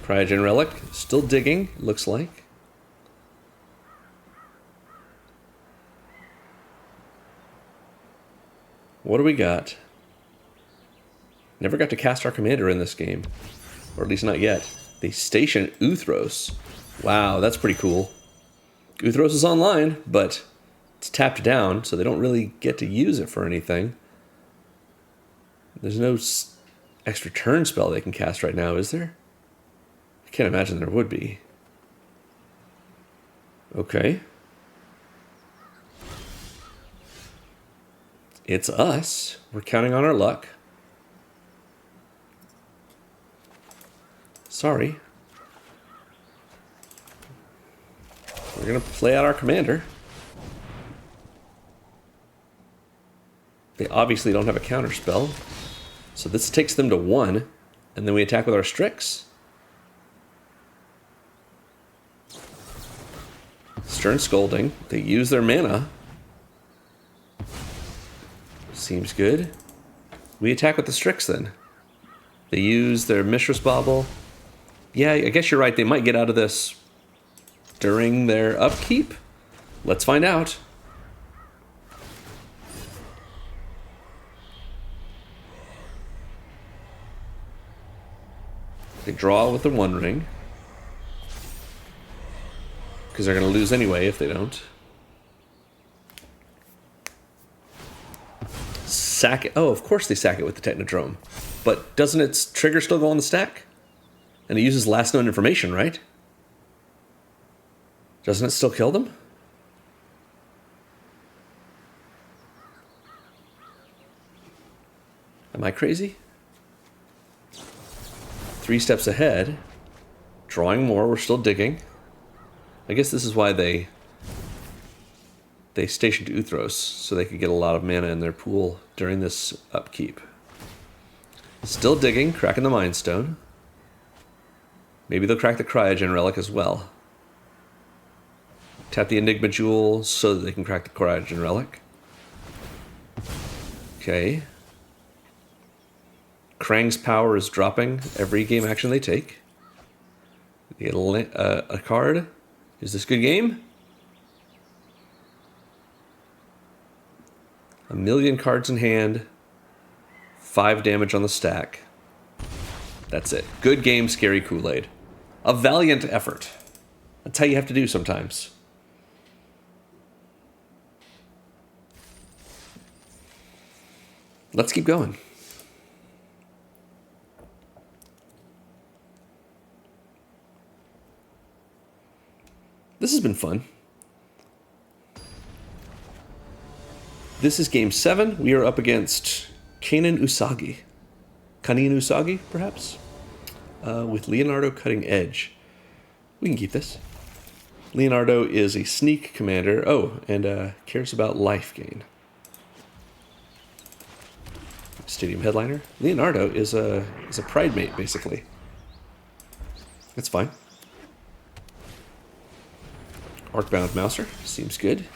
S1: Cryogen Relic. Still digging, looks like. What do we got? Never got to cast our commander in this game. Or at least not yet. They station Uthros. Wow, that's pretty cool. Uthros is online, but it's tapped down, so they don't really get to use it for anything. There's no extra turn spell they can cast right now, is there? I can't imagine there would be. Okay. It's us. We're counting on our luck. Sorry. We're going to play out our commander. They obviously don't have a counter spell. So this takes them to 1, and then we attack with our Strix. Stern Scolding. They use their mana. Seems good. We attack with the Strix then. They use their Mishra's Bauble. Yeah, I guess you're right. They might get out of this during their upkeep. Let's find out. They draw with the One Ring. Because they're going to lose anyway if they don't. Sack it. Oh, of course they sack it with the Technodrome. But doesn't its trigger still go on the stack? And it uses last known information, right? Doesn't it still kill them? Am I crazy? 3 steps ahead. Drawing more. We're still digging. I guess this is why they stationed Uthros, so they could get a lot of mana in their pool during this upkeep. Still digging, cracking the Mind Stone. Maybe they'll crack the Cryogen Relic as well. Tap the Enigma Jewel so that they can crack the Cryogen Relic. Okay. Krang's power is dropping every game action they take. They get a card. Is this good game? 1,000,000 cards in hand. 5 damage on the stack. That's it. Good game, scary Kool-Aid. A valiant effort. That's how you have to do sometimes. Let's keep going. This has been fun. This is game 7. We are up against Kanin Usagi. Kanin Usagi, perhaps? With Leonardo Cutting Edge. We can keep this. Leonardo is a sneak commander. Oh, and cares about life gain. Stadium Headliner. Leonardo is a pride mate, basically. That's fine. Arcbound Mouser. Seems good.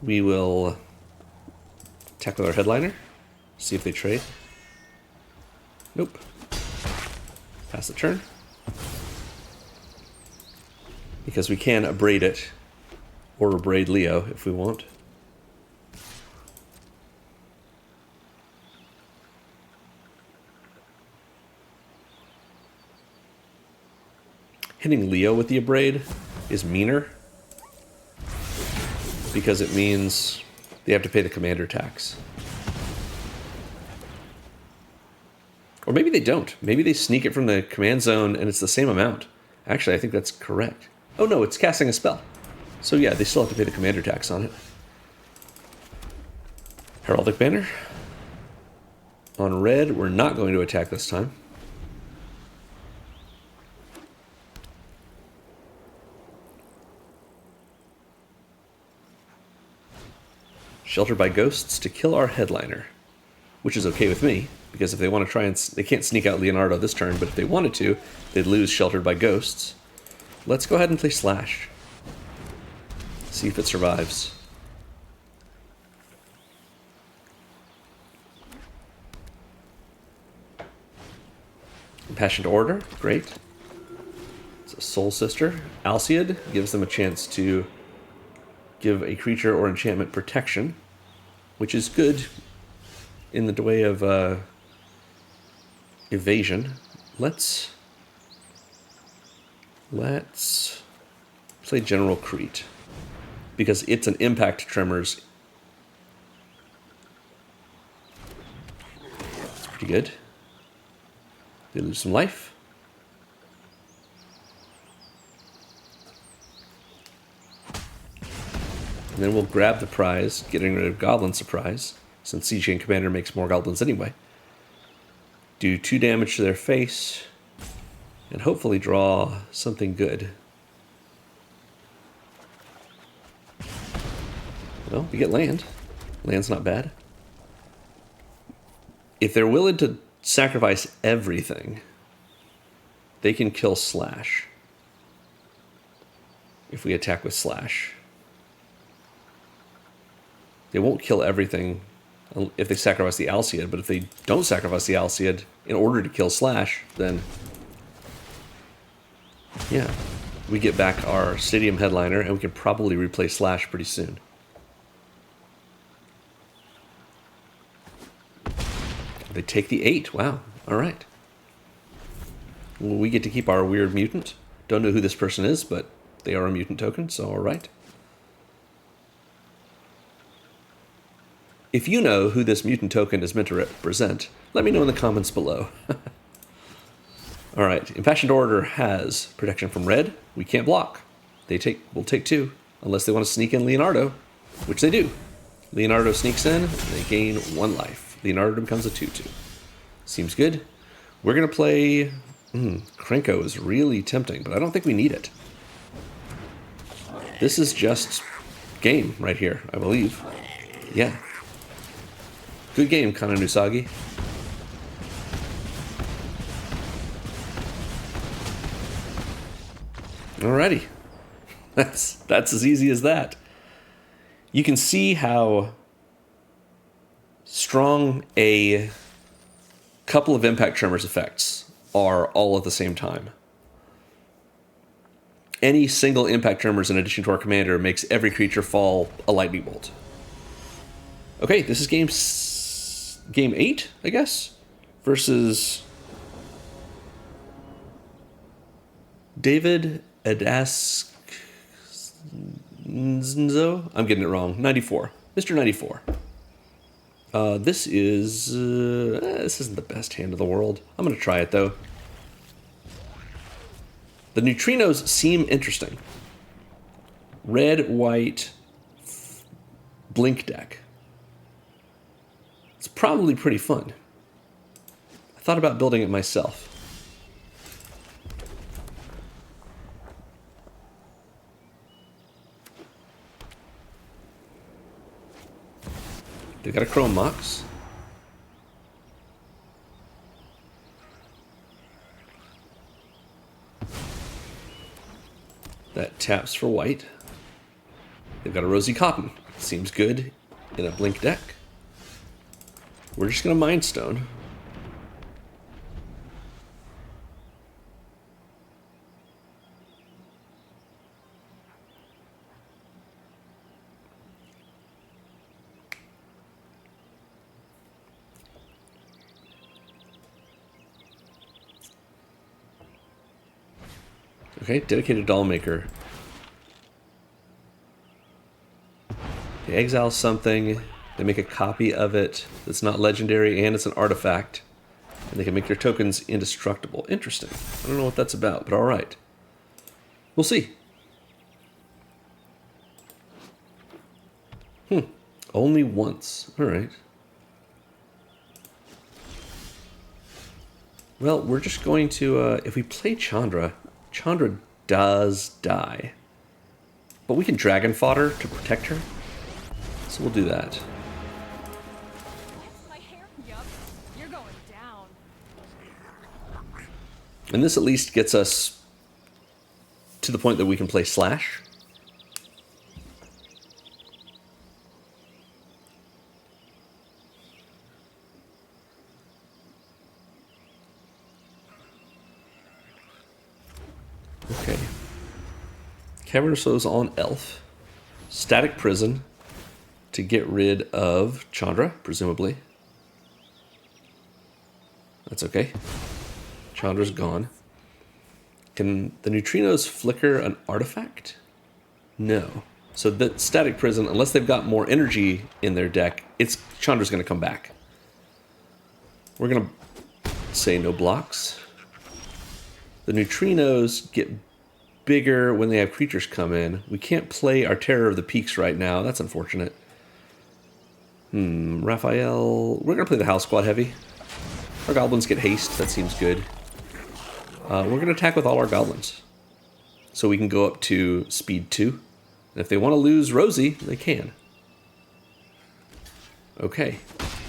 S1: We will attack with our Headliner. See if they trade. Nope. Pass the turn. Because we can abrade it. Or abrade Leo if we want. Hitting Leo with the abrade is meaner. Because it means they have to pay the commander tax. Or maybe they don't. Maybe they sneak it from the command zone and it's the same amount. Actually, I think that's correct. Oh no, it's casting a spell. So yeah, they still have to pay the commander tax on it. Heraldic Banner. On red, we're not going to attack this time. Sheltered by Ghosts to kill our headliner, which is okay with me, because if they want to try and... They can't sneak out Leonardo this turn, but if they wanted to, they'd lose Sheltered by Ghosts. Let's go ahead and play Slash. See if it survives. Impassioned Order, great. It's a Soul Sister. Alcid gives them a chance to give a creature or enchantment protection, which is good in the way of evasion. Let's play General Crete, because it's an impact tremors. It's pretty good. They lose some life. And then we'll grab the prize, getting rid of Goblin Surprise, since Siege King Commander makes more goblins anyway. Do 2 damage to their face, and hopefully draw something good. Well, we get land. Land's not bad. If they're willing to sacrifice everything, they can kill Slash. If we attack with Slash. They won't kill everything if they sacrifice the Alcid, but if they don't sacrifice the Alcid in order to kill Slash, then yeah, we get back our Stadium Headliner, and we can probably replace Slash pretty soon. They take the 8. Wow. All right. Well, we get to keep our weird mutant. Don't know who this person is, but they are a mutant token, so all right. If you know who this mutant token is meant to represent, let me know in the comments below. All right. Impassioned Order has protection from red. We can't block. We'll take 2, unless they want to sneak in Leonardo, which they do. Leonardo sneaks in, and they gain 1 life. Leonardo becomes a 2/2. Seems good. We're going to play... Krenko is really tempting, but I don't think we need it. This is just game right here, I believe. Yeah. Good game, Kananusagi. Alrighty. That's as easy as that. You can see how strong a couple of Impact Tremors effects are all at the same time. Any single Impact Tremors in addition to our commander makes every creature fall a lightning bolt. Okay, this is game 8, I guess, versus David Adaskzo. I'm getting it wrong. 94. Mr. 94. This isn't the best hand of the world. I'm going to try it, though. The neutrinos seem interesting. Red, white, blink deck. It's probably pretty fun. I thought about building it myself. They've got a Chrome Mox. That taps for white. They've got a Rosy Cotton. Seems good in a blink deck. We're just going to Mind Stone. Okay, Dedicated Dollmaker. They exile something, they make a copy of it that's not legendary, and it's an artifact. And they can make their tokens indestructible. Interesting. I don't know what that's about, but alright. We'll see. Only once. Alright. Well, we're just going to, if we play Chandra, Chandra does die. But we can Dragon Fodder to protect her. So we'll do that.
S2: My hair? Yup. You're going down.
S1: And this at least gets us to the point that we can play Slash. Okay. Cavernous Oaths on Elf. Static Prison to get rid of Chandra, presumably. That's okay. Chandra's gone. Can the neutrinos flicker an artifact? No. So the Static Prison, unless they've got more energy in their deck, Chandra's going to come back. We're going to say no blocks. The neutrinos get bigger when they have creatures come in. We can't play our Terror of the Peaks right now. That's unfortunate. Raphael. We're going to play the House Squad heavy. Our goblins get haste. That seems good. We're going to attack with all our goblins. So we can go up to speed 2. And if they want to lose Rosie, they can. Okay.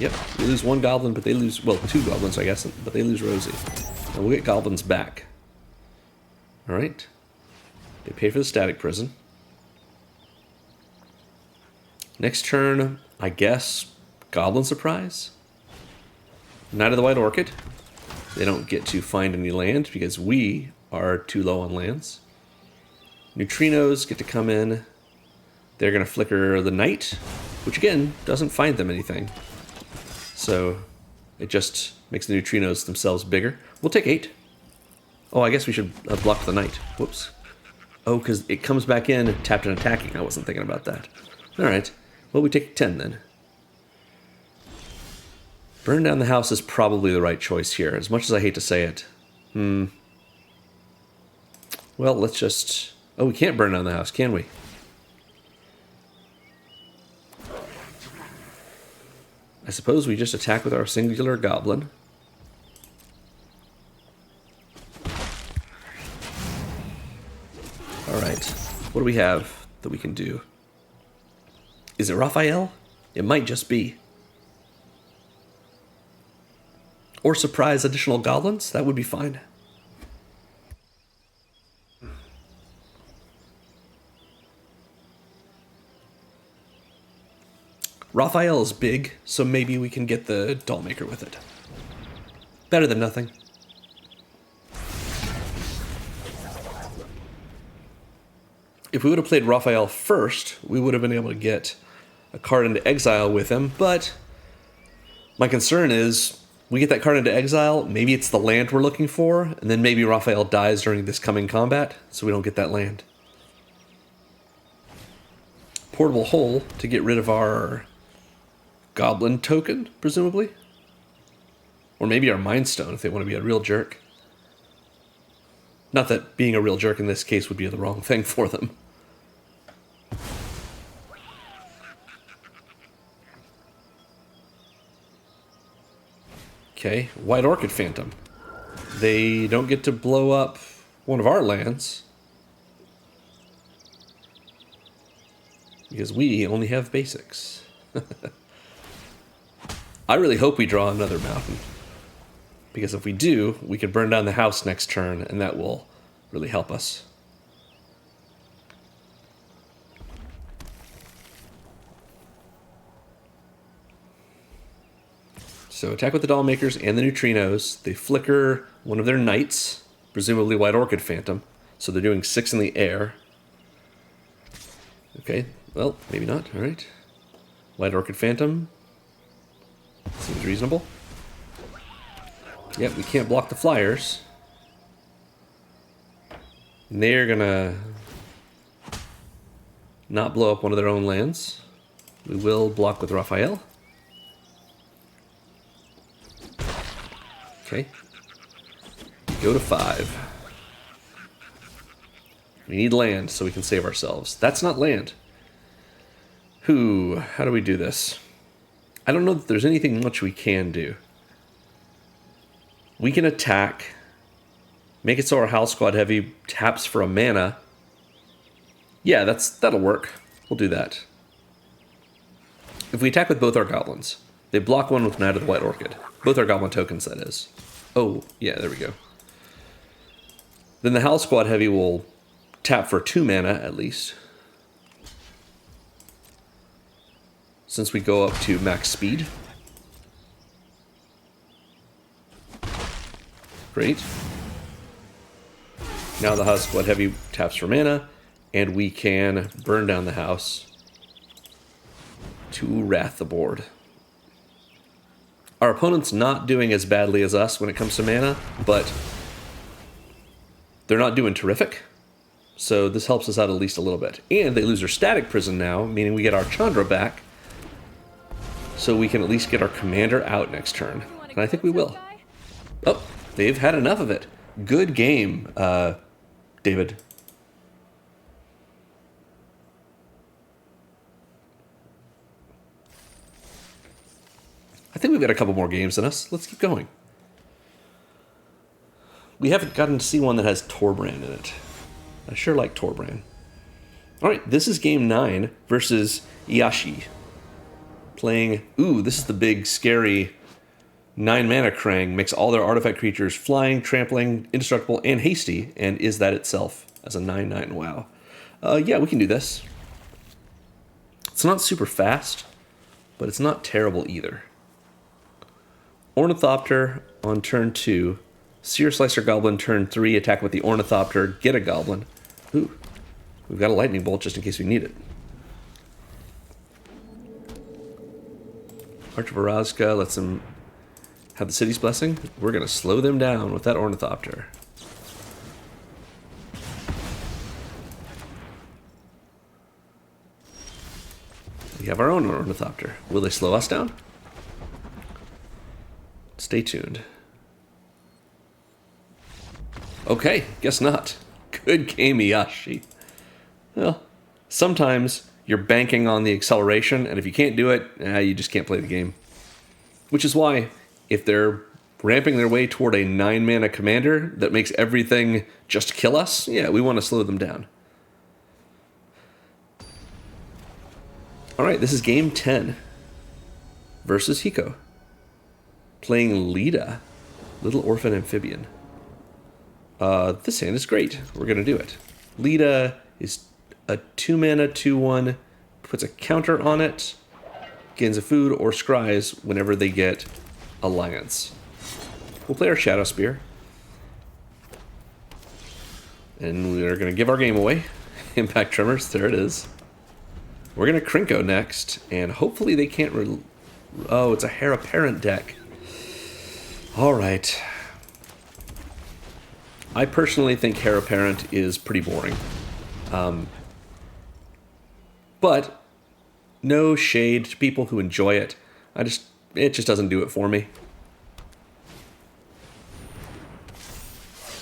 S1: Yep. We lose one goblin, but they lose... Well, 2 goblins, I guess. But they lose Rosie. And we'll get goblins back. Alright. They pay for the Static Prison. Next turn, I guess, Goblin Surprise. Knight of the White Orchid. They don't get to find any land because we are too low on lands. Neutrinos get to come in. They're going to flicker the Knight, which again, doesn't find them anything. So it just makes the neutrinos themselves bigger. We'll take 8. Oh, I guess we should block the Knight. Whoops. Oh, because it comes back in tapped and attacking. I wasn't thinking about that. Alright. Well, we take 10 then. Burn down the house is probably the right choice here, as much as I hate to say it. Well, let's just... Oh, we can't burn down the house, can we? I suppose we just attack with our singular goblin. Alright, what do we have that we can do? Is it Raphael? It might just be. Or surprise additional goblins? That would be fine. Raphael is big, so maybe we can get the Dollmaker with it. Better than nothing. If we would have played Raphael first, we would have been able to get a card into exile with him, but my concern is we get that card into exile, maybe it's the land we're looking for, and then maybe Raphael dies during this coming combat, so we don't get that land. Portable Hole to get rid of our Goblin token, presumably. Or maybe our Mind Stone if they want to be a real jerk. Not that being a real jerk in this case would be the wrong thing for them. Okay, White Orchid Phantom. They don't get to blow up one of our lands. Because we only have basics. I really hope we draw another mountain. Because if we do, we can burn down the house next turn, and that will really help us. So attack with the Dollmakers and the Neutrinos. They flicker one of their Knights, presumably White Orchid Phantom. So they're doing 6 in the air. Okay, well, maybe not. All right. White Orchid Phantom. Seems reasonable. Yep, we can't block the flyers. And they're gonna not blow up one of their own lands. We will block with Raphael. Okay. Go to 5. We need land so we can save ourselves. That's not land. How do we do this? I don't know that there's anything much we can do. We can attack, make it so our Howl Squad Heavy taps for a mana. Yeah, that'll work. We'll do that. If we attack with both our goblins, they block one with Knight of the White Orchid. Both our goblin tokens, that is. Oh, yeah, there we go. Then the Howl Squad Heavy will tap for 2 mana at least. Since we go up to max speed. Great. Now the Howl Squad Heavy taps for mana, and we can burn down the house to wrath the board. Our opponent's not doing as badly as us when it comes to mana, but they're not doing terrific. So this helps us out at least a little bit. And they lose their static prison now, meaning we get our Chandra back. So we can at least get our commander out next turn. And I think we will. Oh, they've had enough of it. Good game, David. I think we've got a couple more games in us. Let's keep going. We haven't gotten to see one that has Torbrand in it. I sure like Torbrand. Alright, this is game 9 versus Iashi. Playing... Ooh, this is the big, scary 9-mana Krang. Makes all their artifact creatures flying, trampling, indestructible, and hasty. And is that itself as a 9/9. Wow. Yeah, we can do this. It's not super fast, but it's not terrible either. Ornithopter on turn 2. Seer Slicer Goblin turn 3. Attack with the Ornithopter. Get a Goblin. Ooh. We've got a Lightning Bolt just in case we need it. Arch of Arazka lets them have the City's Blessing. We're going to slow them down with that Ornithopter. We have our own Ornithopter. Will they slow us down? Stay tuned. Okay, guess not. Good game, Iashi. Well, sometimes you're banking on the acceleration, and if you can't do it, you just can't play the game. Which is why, if they're ramping their way toward a 9-mana commander that makes everything just kill us, yeah, we want to slow them down. Alright, this is game 10 versus Hiko. Playing Lita, Little Orphan Amphibian. This hand is great. We're going to do it. Lita is a 2-mana, 2/1, puts a counter on it, gains a food, or scries whenever they get Alliance. We'll play our Shadow Spear. And we're going to give our game away. Impact Tremors, there it is. We're going to Krinko next, and hopefully they can't... Oh, it's a Heir Apparent deck. Alright. I personally think Heir Apparent is pretty boring. But no shade to people who enjoy it. It just doesn't do it for me.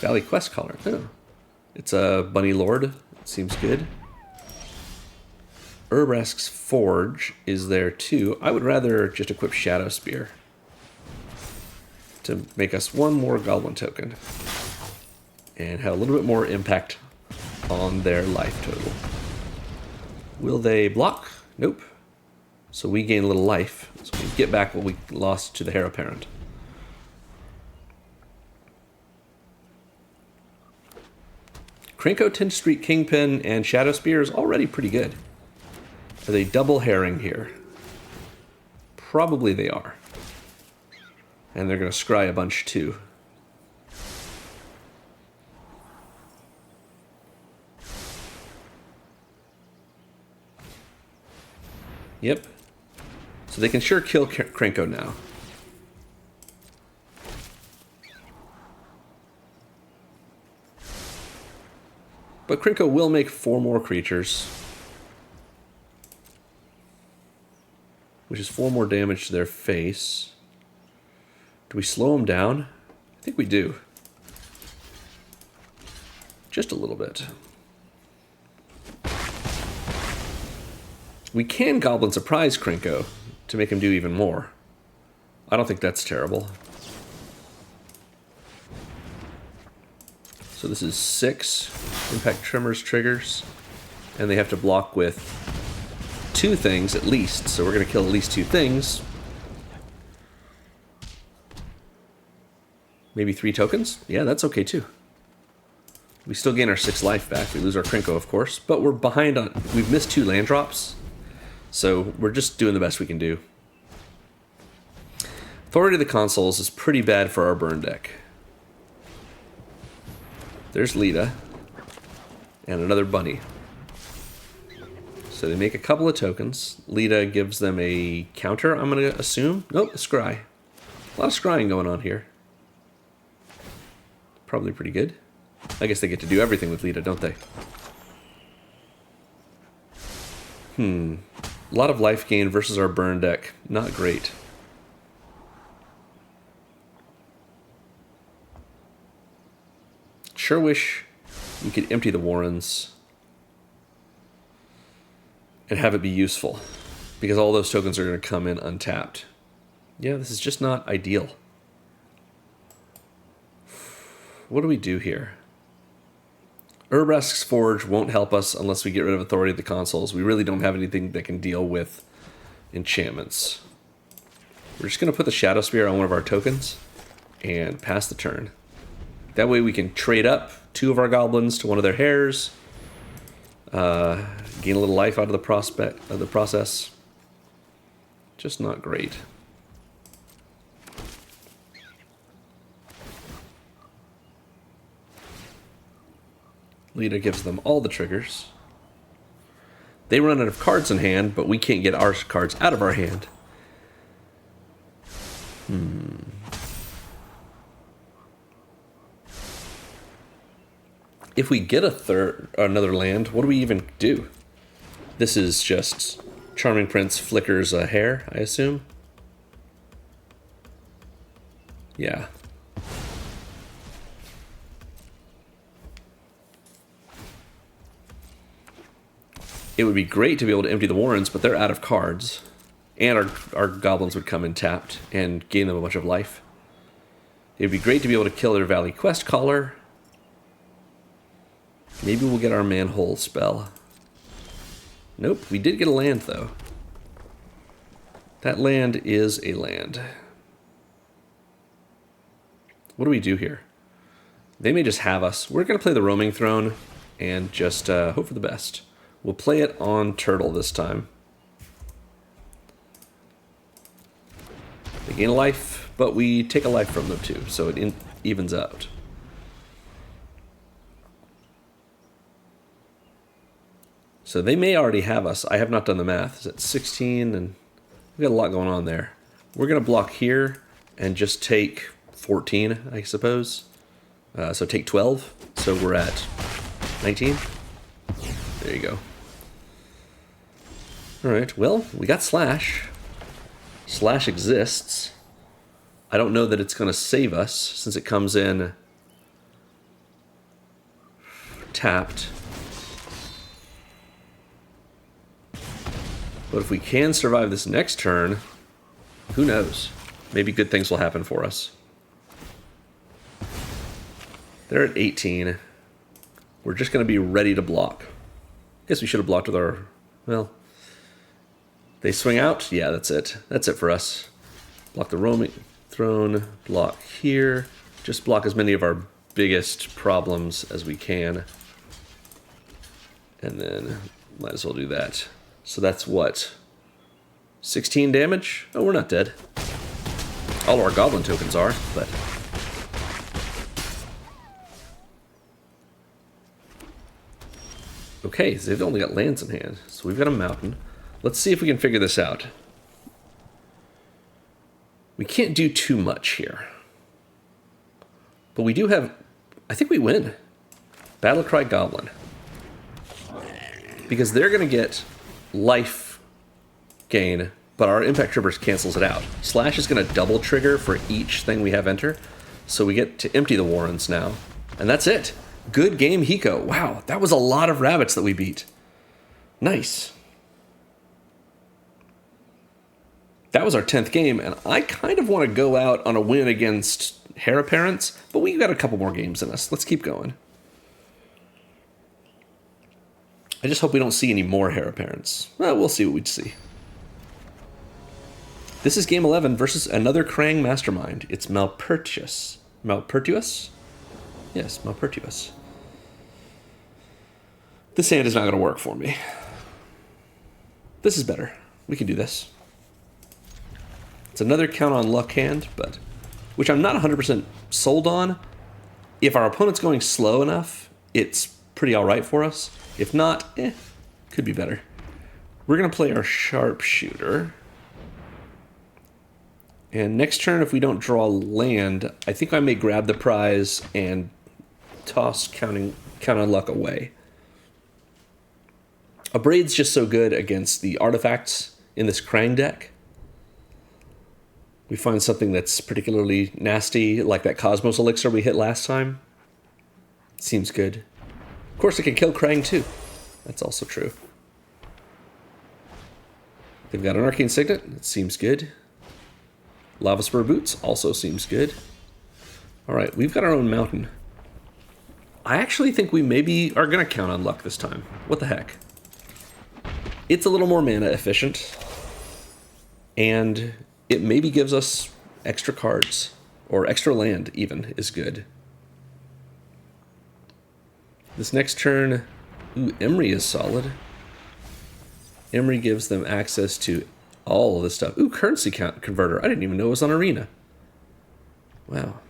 S1: Valley Quest Caller. Oh. It's a Bunny Lord. It seems good. Urbrask's Forge is there too. I would rather just equip Shadow Spear to make us one more Goblin token and have a little bit more impact on their life total. Will they block? Nope. So we gain a little life. So we get back what we lost to the Heir Apparent. Krinko, 10th Street Kingpin, and Shadow Spear is already pretty good. Are they double herring here? Probably they are. And they're going to scry a bunch too. Yep. So they can sure kill Krinko now. But Krinko will make 4 more creatures, which is 4 more damage to their face. Do we slow them down? I think we do. Just a little bit. We can Goblin Surprise Krinko to make him do even more. I don't think that's terrible. So this is 6 Impact Tremors triggers, and they have to block with 2 things at least, so we're going to kill at least 2 things. Maybe 3 tokens? Yeah, that's okay too. We still gain our 6 life back. We lose our Krinko, of course, but we're behind on... We've missed 2 land drops, so we're just doing the best we can do. Authority of the Consoles is pretty bad for our burn deck. There's Lita, and another bunny. So they make a couple of tokens. Lita gives them a counter, I'm going to assume. Nope, a scry. A lot of scrying going on here. Probably pretty good. I guess they get to do everything with Lita, don't they? A lot of life gain versus our burn deck. Not great. Sure wish we could empty the Warrens and have it be useful, because all those tokens are going to come in untapped. Yeah, this is just not ideal. What do we do here? Urbrask's Forge won't help us unless we get rid of Authority of the Consoles. We really don't have anything that can deal with enchantments. We're just going to put the Shadow Spear on one of our tokens and pass the turn. That way we can trade up 2 of our goblins to one of their hares. Gain a little life out of the process. Just not great. Lita gives them all the triggers. They run out of cards in hand, but we can't get our cards out of our hand. If we get another land, what do we even do? This is just Charming Prince flickers a hair, I assume. Yeah. It would be great to be able to empty the Warrens, but they're out of cards. And our goblins would come in tapped and gain them a bunch of life. It would be great to be able to kill their Valley Quest Caller. Maybe we'll get our Manhole spell. Nope, we did get a land, though. That land is a land. What do we do here? They may just have us. We're going to play the Roaming Throne and just hope for the best. We'll play it on Turtle this time. They gain a life, but we take a life from them too, so it evens out. So they may already have us. I have not done the math. It's at 16, and we've got a lot going on there. We're going to block here and just take 14, I suppose. So take 12. So we're at 19. There you go. Alright, well, we got Slash. Slash exists. I don't know that it's going to save us, since it comes in tapped. But if we can survive this next turn, who knows? Maybe good things will happen for us. They're at 18. We're just going to be ready to block. Guess we should have blocked with our... Well, they swing out. Yeah, that's it. That's it for us. Block the Roaming Throne. Block here. Just block as many of our biggest problems as we can. And then might as well do that. So that's what? 16 damage? Oh, we're not dead. All our goblin tokens are, but... Okay, so they've only got lands in hand. So we've got a mountain. Let's see if we can figure this out. We can't do too much here. But we do have... I think we win. Battlecry Goblin. Because they're going to get life gain, but our Impact Triggers cancels it out. Slash is going to double trigger for each thing we have enter. So we get to empty the Warrens now. And that's it. Good game, Hiko. Wow, that was a lot of rabbits that we beat. Nice. That was our 10th game, and I kind of want to go out on a win against Heir Apparents, but we've got a couple more games in us. Let's keep going. I just hope we don't see any more Heir Apparents. Well, we'll see what we see. This is game 11 versus another Krang Mastermind. It's Malpertuous. Malpertuous? Yes, Malpertuous. This hand is not going to work for me. This is better. We can do this. It's another count on luck hand, but which I'm not 100% sold on. If our opponent's going slow enough, it's pretty all right for us. If not, could be better. We're going to play our sharpshooter. And next turn, if we don't draw land, I think I may grab the prize and toss count on luck away. A Braid's just so good against the artifacts in this Krang deck. We find something that's particularly nasty, like that Cosmos Elixir we hit last time. Seems good. Of course, it can kill Krang too. That's also true. They've got an Arcane Signet. It seems good. Lava Spur Boots also seems good. All right, we've got our own mountain. I actually think we maybe are going to count on luck this time. What the heck? It's a little more mana efficient. And it maybe gives us extra cards. Or extra land, even, is good. This next turn... Ooh, Emery is solid. Emery gives them access to all of this stuff. Ooh, currency converter. I didn't even know it was on Arena. Wow.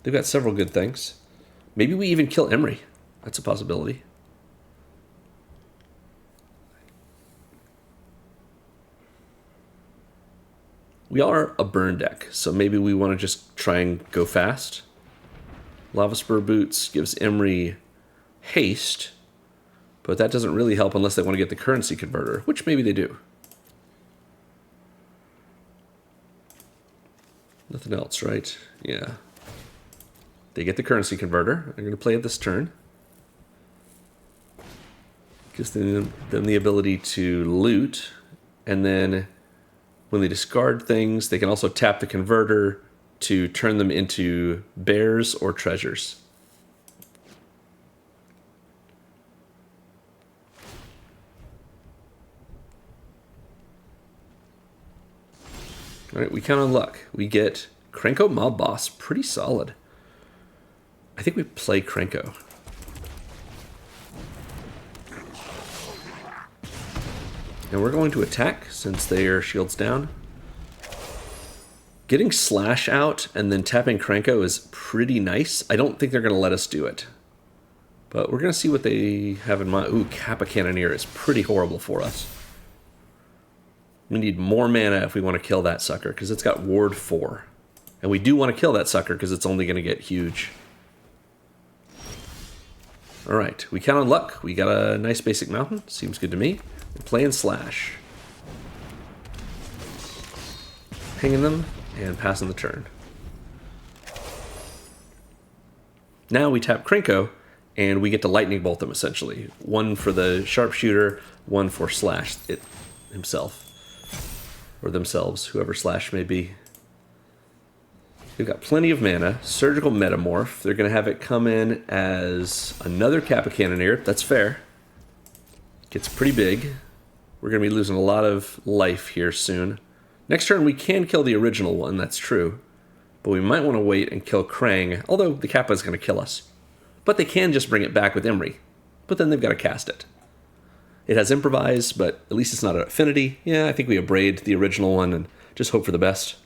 S1: They've got several good things. Maybe we even kill Emery. That's a possibility. We are a burn deck, so maybe we want to just try and go fast. Lava Spur Boots gives Emery haste, but that doesn't really help unless they want to get the currency converter, which maybe they do. Nothing else, right? Yeah. They get the currency converter. They're going to play it this turn. Gives them the ability to loot, and then when they discard things, they can also tap the converter to turn them into bears or treasures. All right, we count on luck. We get Krenko Mob Boss, pretty solid. I think we play Krenko. And we're going to attack since their shield's down. Getting Slash out and then tapping Krenko is pretty nice. I don't think they're going to let us do it. But we're going to see what they have in mind. Ooh, Kappa Cannoneer is pretty horrible for us. We need more mana if we want to kill that sucker, because it's got Ward 4. And we do want to kill that sucker because it's only going to get huge. Alright, we count on luck. We got a nice basic mountain. Seems good to me. We're playing Slash. Pinging them and passing the turn. Now we tap Krenko and we get to Lightning Bolt them essentially. One for the Sharpshooter, one for Slash himself. Or themselves, whoever Slash may be. We've got plenty of mana. Surgical Metamorph. They're going to have it come in as another Kappa Cannoneer. That's fair. Gets pretty big. We're going to be losing a lot of life here soon. Next turn we can kill the original one, that's true. But we might want to wait and kill Krang, although the Kappa is going to kill us. But they can just bring it back with Emery. But then they've got to cast it. It has Improvise, but at least it's not an affinity. Yeah, I think we abrade the original one and just hope for the best.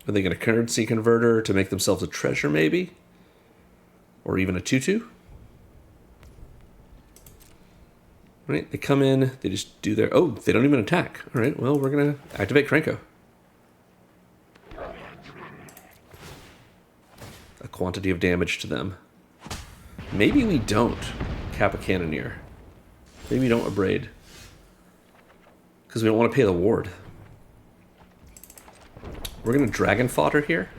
S1: Are they going to currency converter to make themselves a treasure, maybe? Or even a 2/2? Right, they come in, they just do their... Oh, they don't even attack. All right, well, we're going to activate Krenko. A quantity of damage to them. Maybe we don't Kappa Cannoneer. Maybe we don't abrade. Because we don't want to pay the ward. We're going to Dragon Fodder here.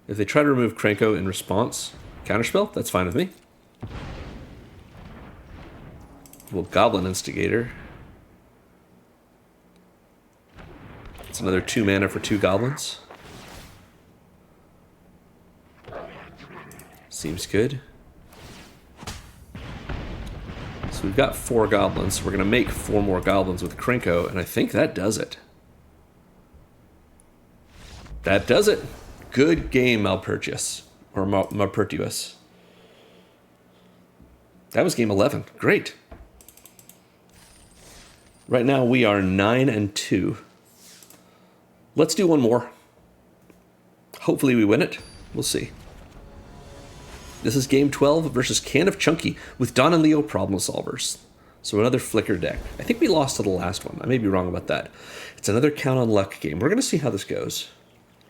S1: If they try to remove Krenko in response, counterspell, that's fine with me. Well, Goblin Instigator. It's another 2 mana for 2 goblins. Seems good. So we've got 4 goblins. We're going to make 4 more goblins with Krenko, and I think that does it. That does it. Good game, Malpurchus. Or Malpurtuous. That was game 11. Great. Right now we are 9-2. Let's do one more. Hopefully we win it. We'll see. This is game 12 versus Can of Chunky with Don and Leo problem solvers. So another flicker deck. I think we lost to the last one. I may be wrong about that. It's another count on luck game. We're going to see how this goes.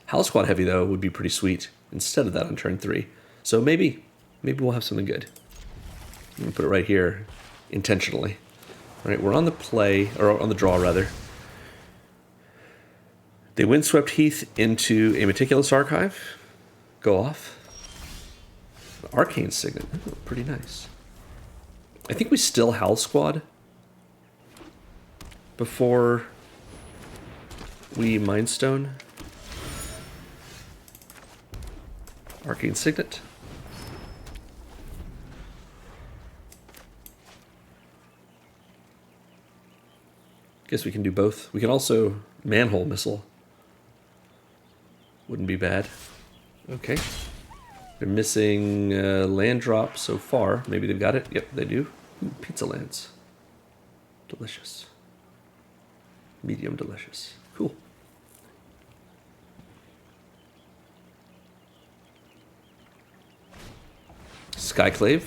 S1: Howl Squad Heavy, though, would be pretty sweet instead of that on turn 3. So maybe we'll have something good. I'm going to put it right here intentionally. All right, we're on the play, or on the draw, rather. They Windswept Heath into a Meticulous Archive. Go off. Arcane Signet. Ooh, pretty nice. I think we still Howl Squad before we Mindstone. Arcane Signet. Guess we can do both. We can also Manhole Missile. Wouldn't be bad. Okay. They're missing land drop so far. Maybe they've got it. Yep, they do. Ooh, pizza lands. Delicious. Medium delicious. Cool. Skyclave.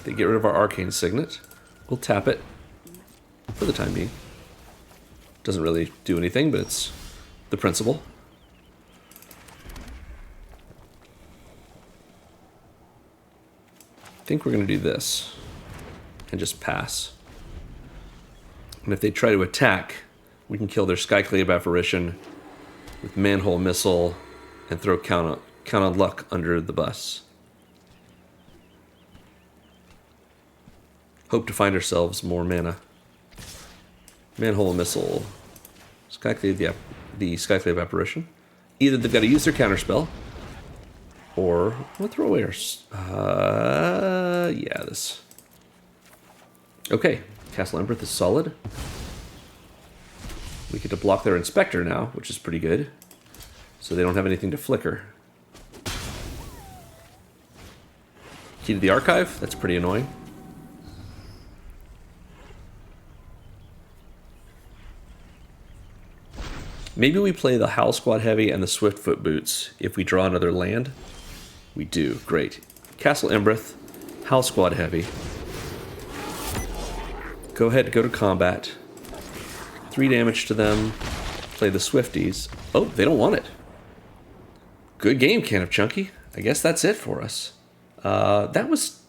S1: They get rid of our Arcane Signet. We'll tap it for the time being. Doesn't really do anything, but it's the principle. I think we're going to do this and just pass. And if they try to attack, we can kill their Skyclave Apparition with Manhole Missile and throw Count on Luck under the bus. Hope to find ourselves more mana. Manhole Missile. Skyclave, the Skyclave Apparition. Either they've got to use their counterspell, or we'll throw away our... yeah, this. Okay, Castle Emberth is solid. We get to block their Inspector now, which is pretty good. So they don't have anything to flicker. Key to the Archive, that's pretty annoying. Maybe we play the Howl Squad Heavy and the Swiftfoot Boots if we draw another land. We do. Great. Castle Emberth, Howl Squad Heavy. Go ahead, go to combat. 3 damage to them. Play the Swifties. Oh, they don't want it. Good game, Can of Chunky. I guess that's it for us. That was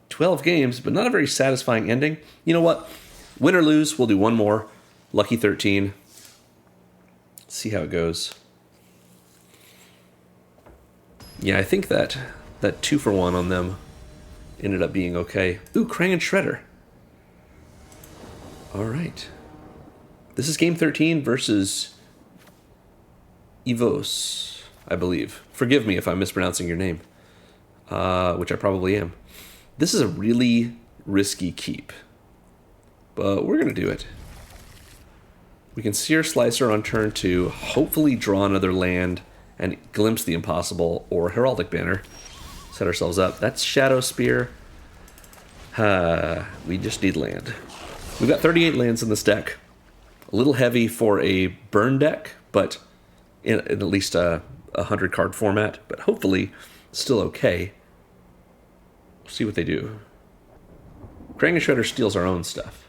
S1: 12 games, but not a very satisfying ending. You know what? Win or lose, we'll do one more. Lucky 13. See how it goes. Yeah, I think that 2-for-1 on them ended up being okay. Ooh, Krang and Shredder. All right. This is game 13 versus Evos, I believe. Forgive me if I'm mispronouncing your name, which I probably am. This is a really risky keep, but we're going to do it. We can Sear Slicer on turn 2, hopefully draw another land and glimpse the impossible, or Heraldic Banner. Set ourselves up. That's Shadow Spear. We just need land. We've got 38 lands in this deck. A little heavy for a burn deck, but in at least a 100-card format, but hopefully still okay. We'll see what they do. Krang and Shredder steals our own stuff.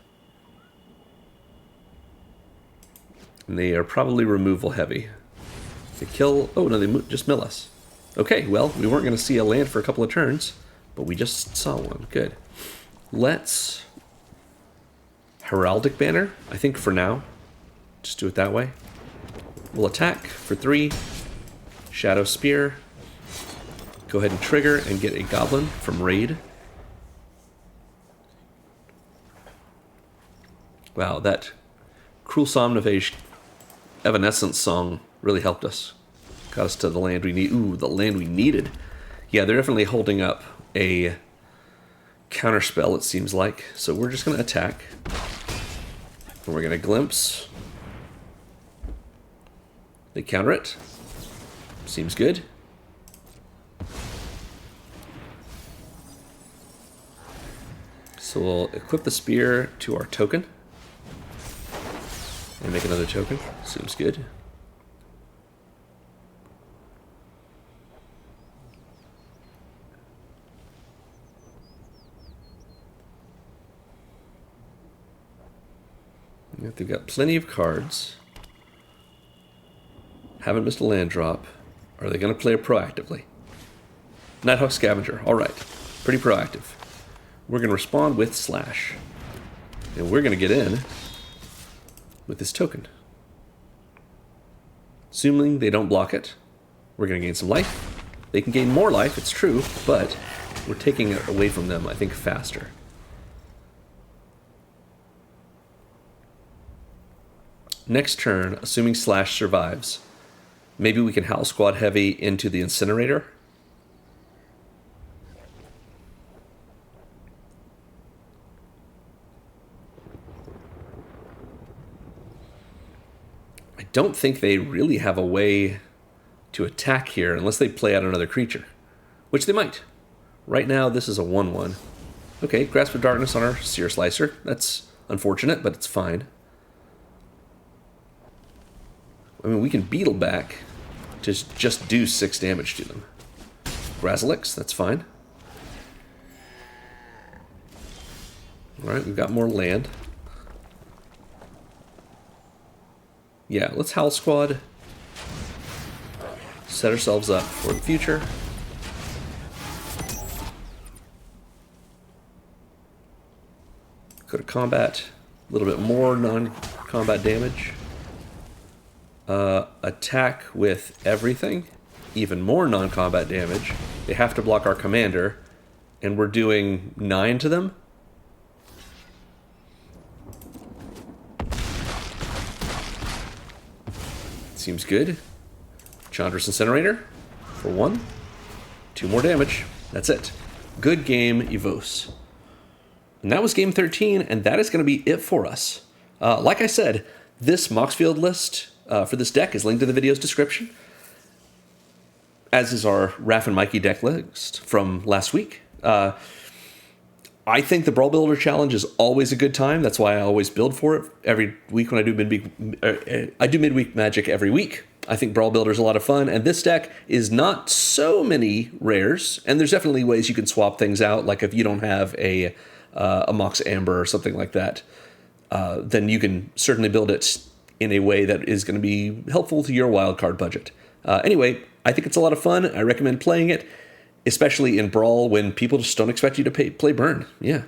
S1: And they are probably removal heavy. They kill... oh, no, they just mill us. Okay, well, we weren't going to see a land for a couple of turns, but we just saw one. Good. Let's... Heraldic Banner, I think, for now. Just do it that way. We'll attack for 3. Shadow Spear. Go ahead and trigger and get a Goblin from Raid. Wow, that Cruel Somnavage Evanescence song really helped us. Got us to the land we need. Ooh, the land we needed. Yeah, they're definitely holding up a counterspell, it seems like. So we're just going to attack. And we're going to glimpse. They counter it. Seems good. So we'll equip the spear to our token. And make another token. Seems good. They've got plenty of cards. Haven't missed a land drop. Are they going to play it proactively? Nighthawk Scavenger. All right. Pretty proactive. We're going to respond with Slash. And we're going to get in with this token. Assuming they don't block it, we're going to gain some life. They can gain more life, it's true, but we're taking it away from them, I think, faster. Next turn, assuming Slash survives, maybe we can Howl Squad Heavy into the Incinerator. I don't think they really have a way to attack here unless they play out another creature, which they might. Right now, this is a 1/1. Okay, Grasp of Darkness on our Seer Slicer. That's unfortunate, but it's fine. I mean, we can Beetle back to just do 6 damage to them. Grazilix, that's fine. Alright, we've got more land. Yeah, let's Howl Squad. Set ourselves up for the future. Go to combat. A little bit more non-combat damage. Attack with everything. Even more non-combat damage. They have to block our commander. And we're doing 9 to them. Seems good. Chandra's Incinerator for 1. 2 more damage. That's it. Good game, Evos. And that was game 13, and that is going to be it for us. Like I said, this Moxfield list for this deck is linked in the video's description, as is our Raph and Mikey deck list from last week. I think the Brawl Builder Challenge is always a good time. That's why I always build for it every week when I do Midweek Magic every week. I think Brawl Builder is a lot of fun, and this deck is not so many rares, and there's definitely ways you can swap things out, like if you don't have a Mox Amber or something like that, then you can certainly build it in a way that is going to be helpful to your wildcard budget. Anyway, I think it's a lot of fun. I recommend playing it, especially in Brawl when people just don't expect you to play Burn. Yeah.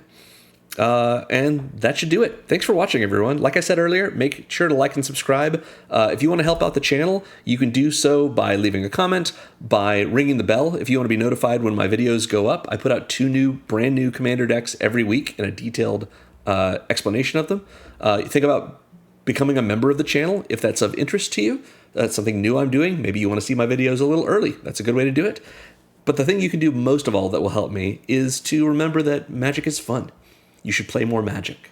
S1: And that should do it. Thanks for watching, everyone. Like I said earlier, make sure to like and subscribe. If you want to help out the channel, you can do so by leaving a comment, by ringing the bell if you want to be notified when my videos go up. I put out 2 brand new Commander decks every week and a detailed explanation of them. Think about becoming a member of the channel if that's of interest to you. That's something new I'm doing. Maybe you want to see my videos a little early. That's a good way to do it. But the thing you can do most of all that will help me is to remember that Magic is fun. You should play more Magic.